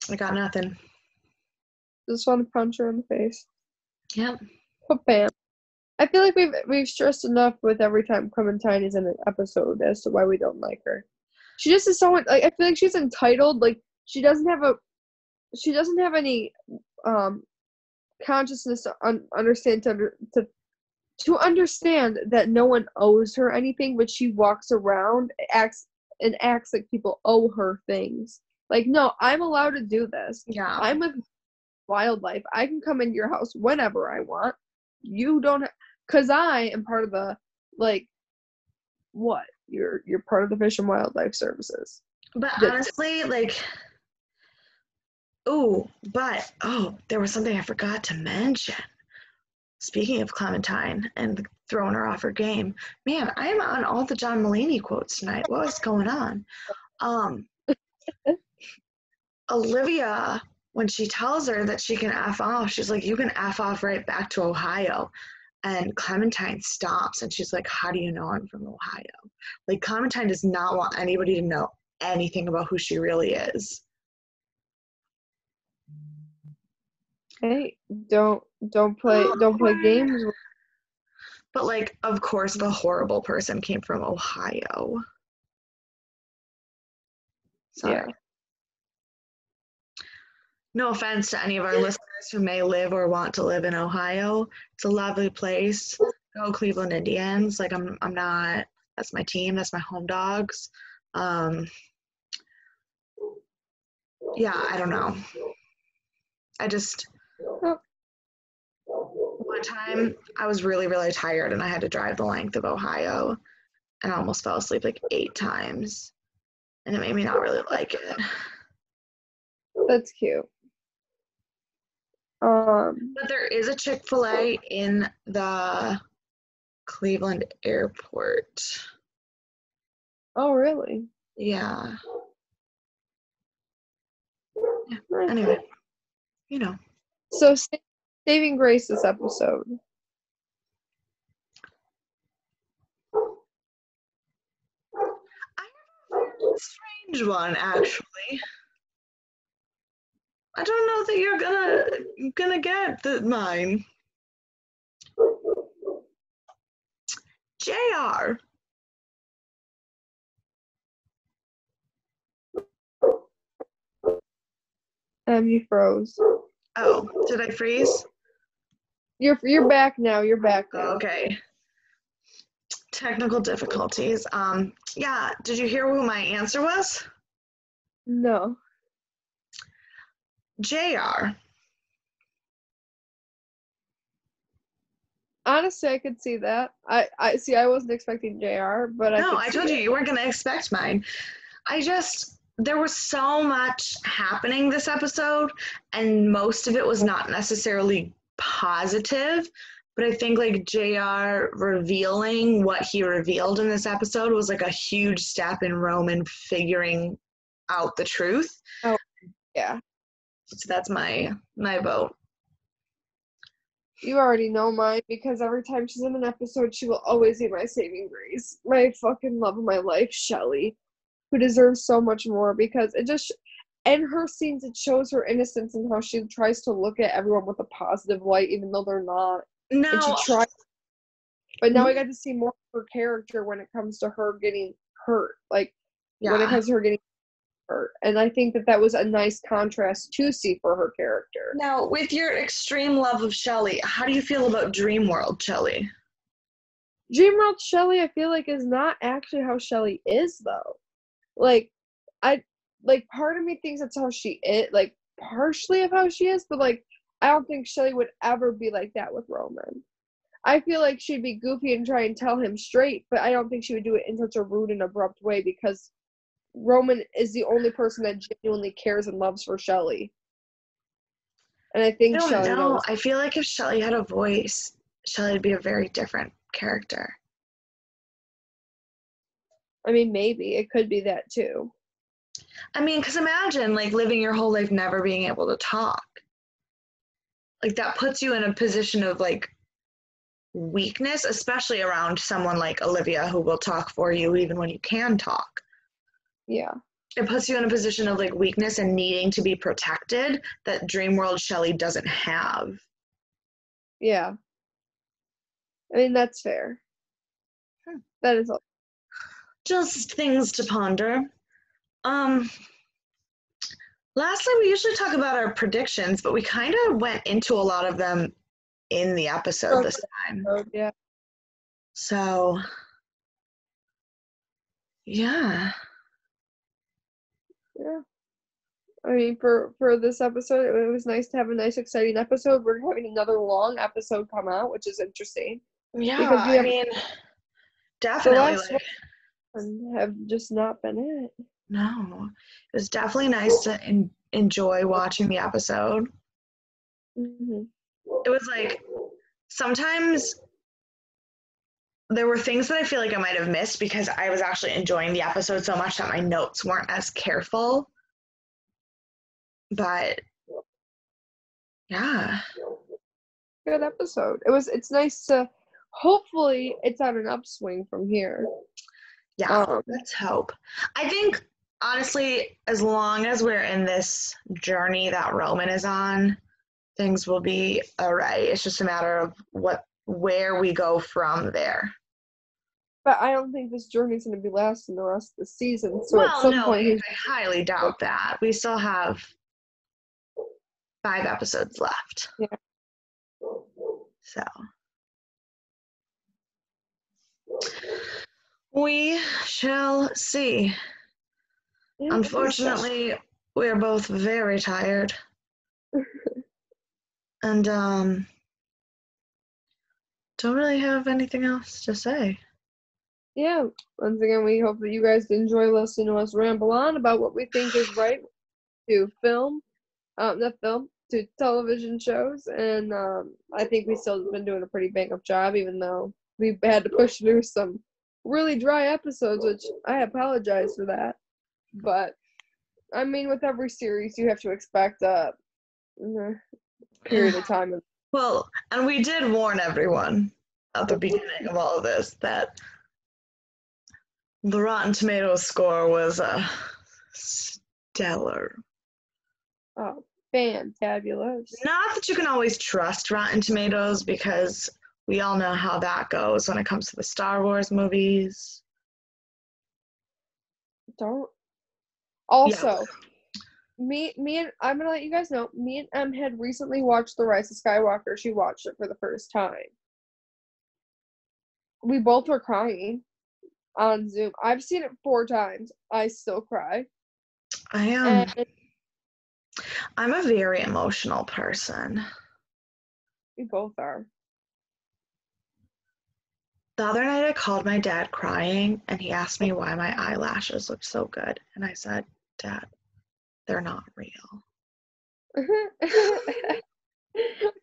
I got nothing. Just want to punch her in the face. Yep. Bam. I feel like we've stressed enough with every time Clementine is in an episode as to why we don't like her. She just is so like I feel like she's entitled. Like she doesn't have any consciousness to understand to understand that no one owes her anything, but she walks around acts like people owe her things. Like, no, I'm allowed to do this. Yeah. I'm with wildlife. I can come into your house whenever I want. You don't, because I am part of the like. What? You're part of the Fish and Wildlife Services. But honestly, like, there was something I forgot to mention. Speaking of Clementine and throwing her off her game, man, I am on all the John Mulaney quotes tonight. What was going on? Olivia, when she tells her that she can F off, she's like, you can F off right back to Ohio. And Clementine stops and she's like, how do you know I'm from Ohio? Like, Clementine does not want anybody to know anything about who she really is. Hey, don't play games. But like, of course, the horrible person came from Ohio. Sorry. Yeah. No offense to any of our listeners who may live or want to live in Ohio. It's a lovely place. Go Cleveland Indians. Like I'm not. That's my team. That's my home dogs. Yeah, I don't know. I just one time I was really, really tired and I had to drive the length of Ohio and I almost fell asleep like 8 times. And it made me not really like it. That's cute. But there is a Chick-fil-A in the Cleveland airport. Oh, really? Yeah. Anyway, you know. So, saving grace this episode. I have a strange one, actually. I don't know that you're gonna get mine. JR. You froze. Oh, did I freeze? You're back now. You're back now. Okay. Technical difficulties. Yeah, did you hear who my answer was? No. JR. Honestly, I could see that. I see. I wasn't expecting JR, but I No, could I see told you it. you weren't going to expect mine. There was so much happening this episode, and most of it was not necessarily positive. But I think like JR revealing what he revealed in this episode was like a huge step in Roman figuring out the truth. Oh, yeah. So that's my vote. You already know mine because every time she's in an episode, she will always be my saving grace. My fucking love of my life, Shelly, who deserves so much more because it just, in her scenes, it shows her innocence and how she tries to look at everyone with a positive light, even though they're not. And she No. tries. But now I got to see more of her character when it comes to her getting hurt. Like, when it Yeah. comes to her getting hurt. And I think that was a nice contrast to see for her character. Now, with your extreme love of Shelley, how do you feel about Dreamworld Shelley? Dreamworld Shelley, I feel like, is not actually how Shelley is, though. Like, part of me thinks that's how she is, like, partially of how she is, but, like, I don't think Shelley would ever be like that with Roman. I feel like she'd be goofy and try and tell him straight, but I don't think she would do it in such a rude and abrupt way because Roman is the only person that genuinely cares and loves for Shelley. And I think Shelley knows. I feel like if Shelley had a voice, Shelley would be a very different character. I mean, maybe. It could be that, too. I mean, because imagine, like, living your whole life never being able to talk. Like, that puts you in a position of, like, weakness, especially around someone like Olivia who will talk for you even when you can talk. Yeah. It puts you in a position of like weakness and needing to be protected that Dreamworld Shelley doesn't have. Yeah. I mean, that's fair. That is all. Just things to ponder. Lastly, we usually talk about our predictions, but we kind of went into a lot of them in the episode this time. Yeah. So, yeah. Yeah. I mean, for this episode, it was nice to have a nice, exciting episode. We're having another long episode come out, which is interesting. Yeah, because I mean, definitely. The last one have just not been it. No, it was definitely nice to enjoy watching the episode. Mm-hmm. It was like sometimes there were things that I feel like I might have missed because I was actually enjoying the episode so much that my notes weren't as careful. But yeah. Good episode. It's nice to, hopefully it's on an upswing from here. Yeah, let's hope. I think honestly, as long as we're in this journey that Roman is on, things will be all right. It's just a matter of where we go from there. But I don't think this journey's going to be lasting the rest of the season. So at some point, I highly doubt that. We still have 5 episodes left. Yeah. So we shall see. Yeah, unfortunately, we're both very tired. And don't really have anything else to say. Yeah, once again, we hope that you guys enjoy listening to us ramble on about what we think is right to to television shows, and I think we still been doing a pretty bang-up job, even though we had to push through some really dry episodes, which I apologize for that. But I mean, with every series, you have to expect a period of time. Well, and we did warn everyone at the beginning of all of this that the Rotten Tomatoes score was stellar. Oh, fantabulous. Not that you can always trust Rotten Tomatoes because we all know how that goes when it comes to the Star Wars movies. Don't. Also, and I'm gonna let you guys know, me and Em had recently watched The Rise of Skywalker. She watched it for the first time. We both were crying on Zoom. I've seen it 4 times. I still cry. I'm a very emotional person. We both are. The other night I called my dad crying and he asked me why my eyelashes looked so good. And I said, Dad, they're not real.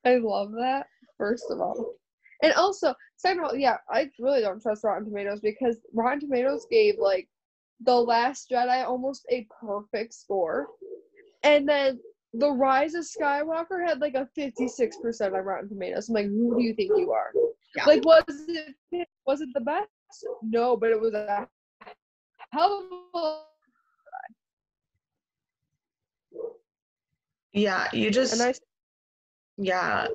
I love that, first of all. And also, second of all, yeah, I really don't trust Rotten Tomatoes because Rotten Tomatoes gave, like, The Last Jedi almost a perfect score. And then The Rise of Skywalker had, like, a 56% on Rotten Tomatoes. I'm like, who do you think you are? Yeah. Like, was it the best? No, but it was a hell of a... Yeah, you just... And Yeah.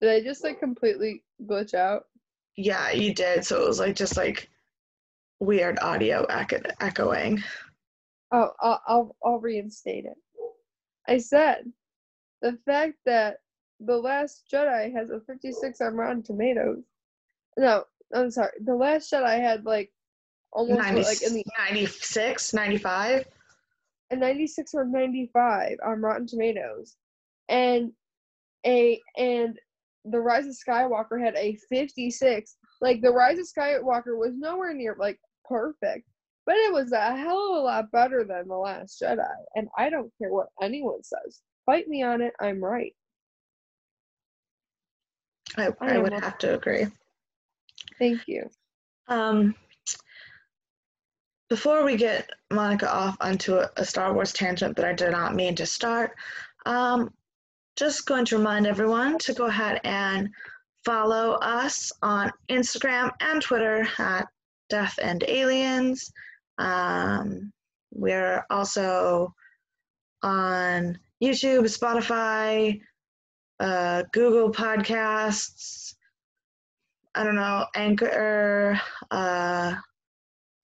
Did I just, like, completely glitch out? Yeah, you did. So it was, like, just, like, weird audio echoing. Oh, I'll reinstate it. I said the fact that The Last Jedi has a 56 on Rotten Tomatoes. No, I'm sorry. The Last Jedi had like almost 90, like in the 96, 95? a 96 or 95 on Rotten Tomatoes, and and The Rise of Skywalker had a 56. Like The Rise of Skywalker was nowhere near like perfect, but it was a hell of a lot better than The Last Jedi. And I don't care what anyone says. Fight me on it. I'm right. I would have to agree. Thank you. Before we get Monica off onto a Star Wars tangent that I did not mean to start, just going to remind everyone to go ahead and follow us on Instagram and Twitter at Death and Aliens. We're also on YouTube, Spotify, Google Podcasts, I don't know, Anchor,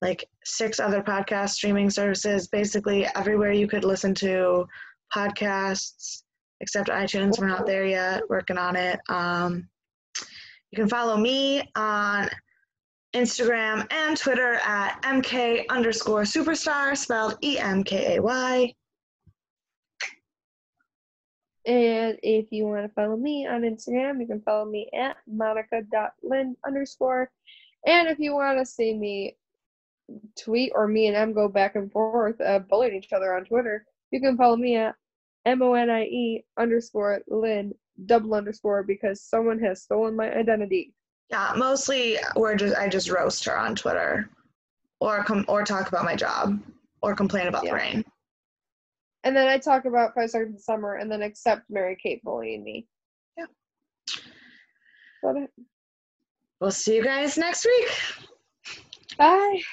like 6 other podcast streaming services, basically everywhere you could listen to podcasts, except iTunes. We're not there yet, working on it. You can follow me on Instagram and Twitter at MK_superstar, spelled EMKAY. And if you want to follow me on Instagram, you can follow me at monica.lynn_. And if you want to see me tweet or me and Em go back and forth bullying each other on Twitter, you can follow me at MONIE_Lynn _ because someone has stolen my identity. Yeah, mostly I just roast her on Twitter or talk about my job or complain about the rain. And then I talk about 5 Seconds of Summer and then accept Mary Kate bullying me. Yeah. Love it. We'll see you guys next week. Bye.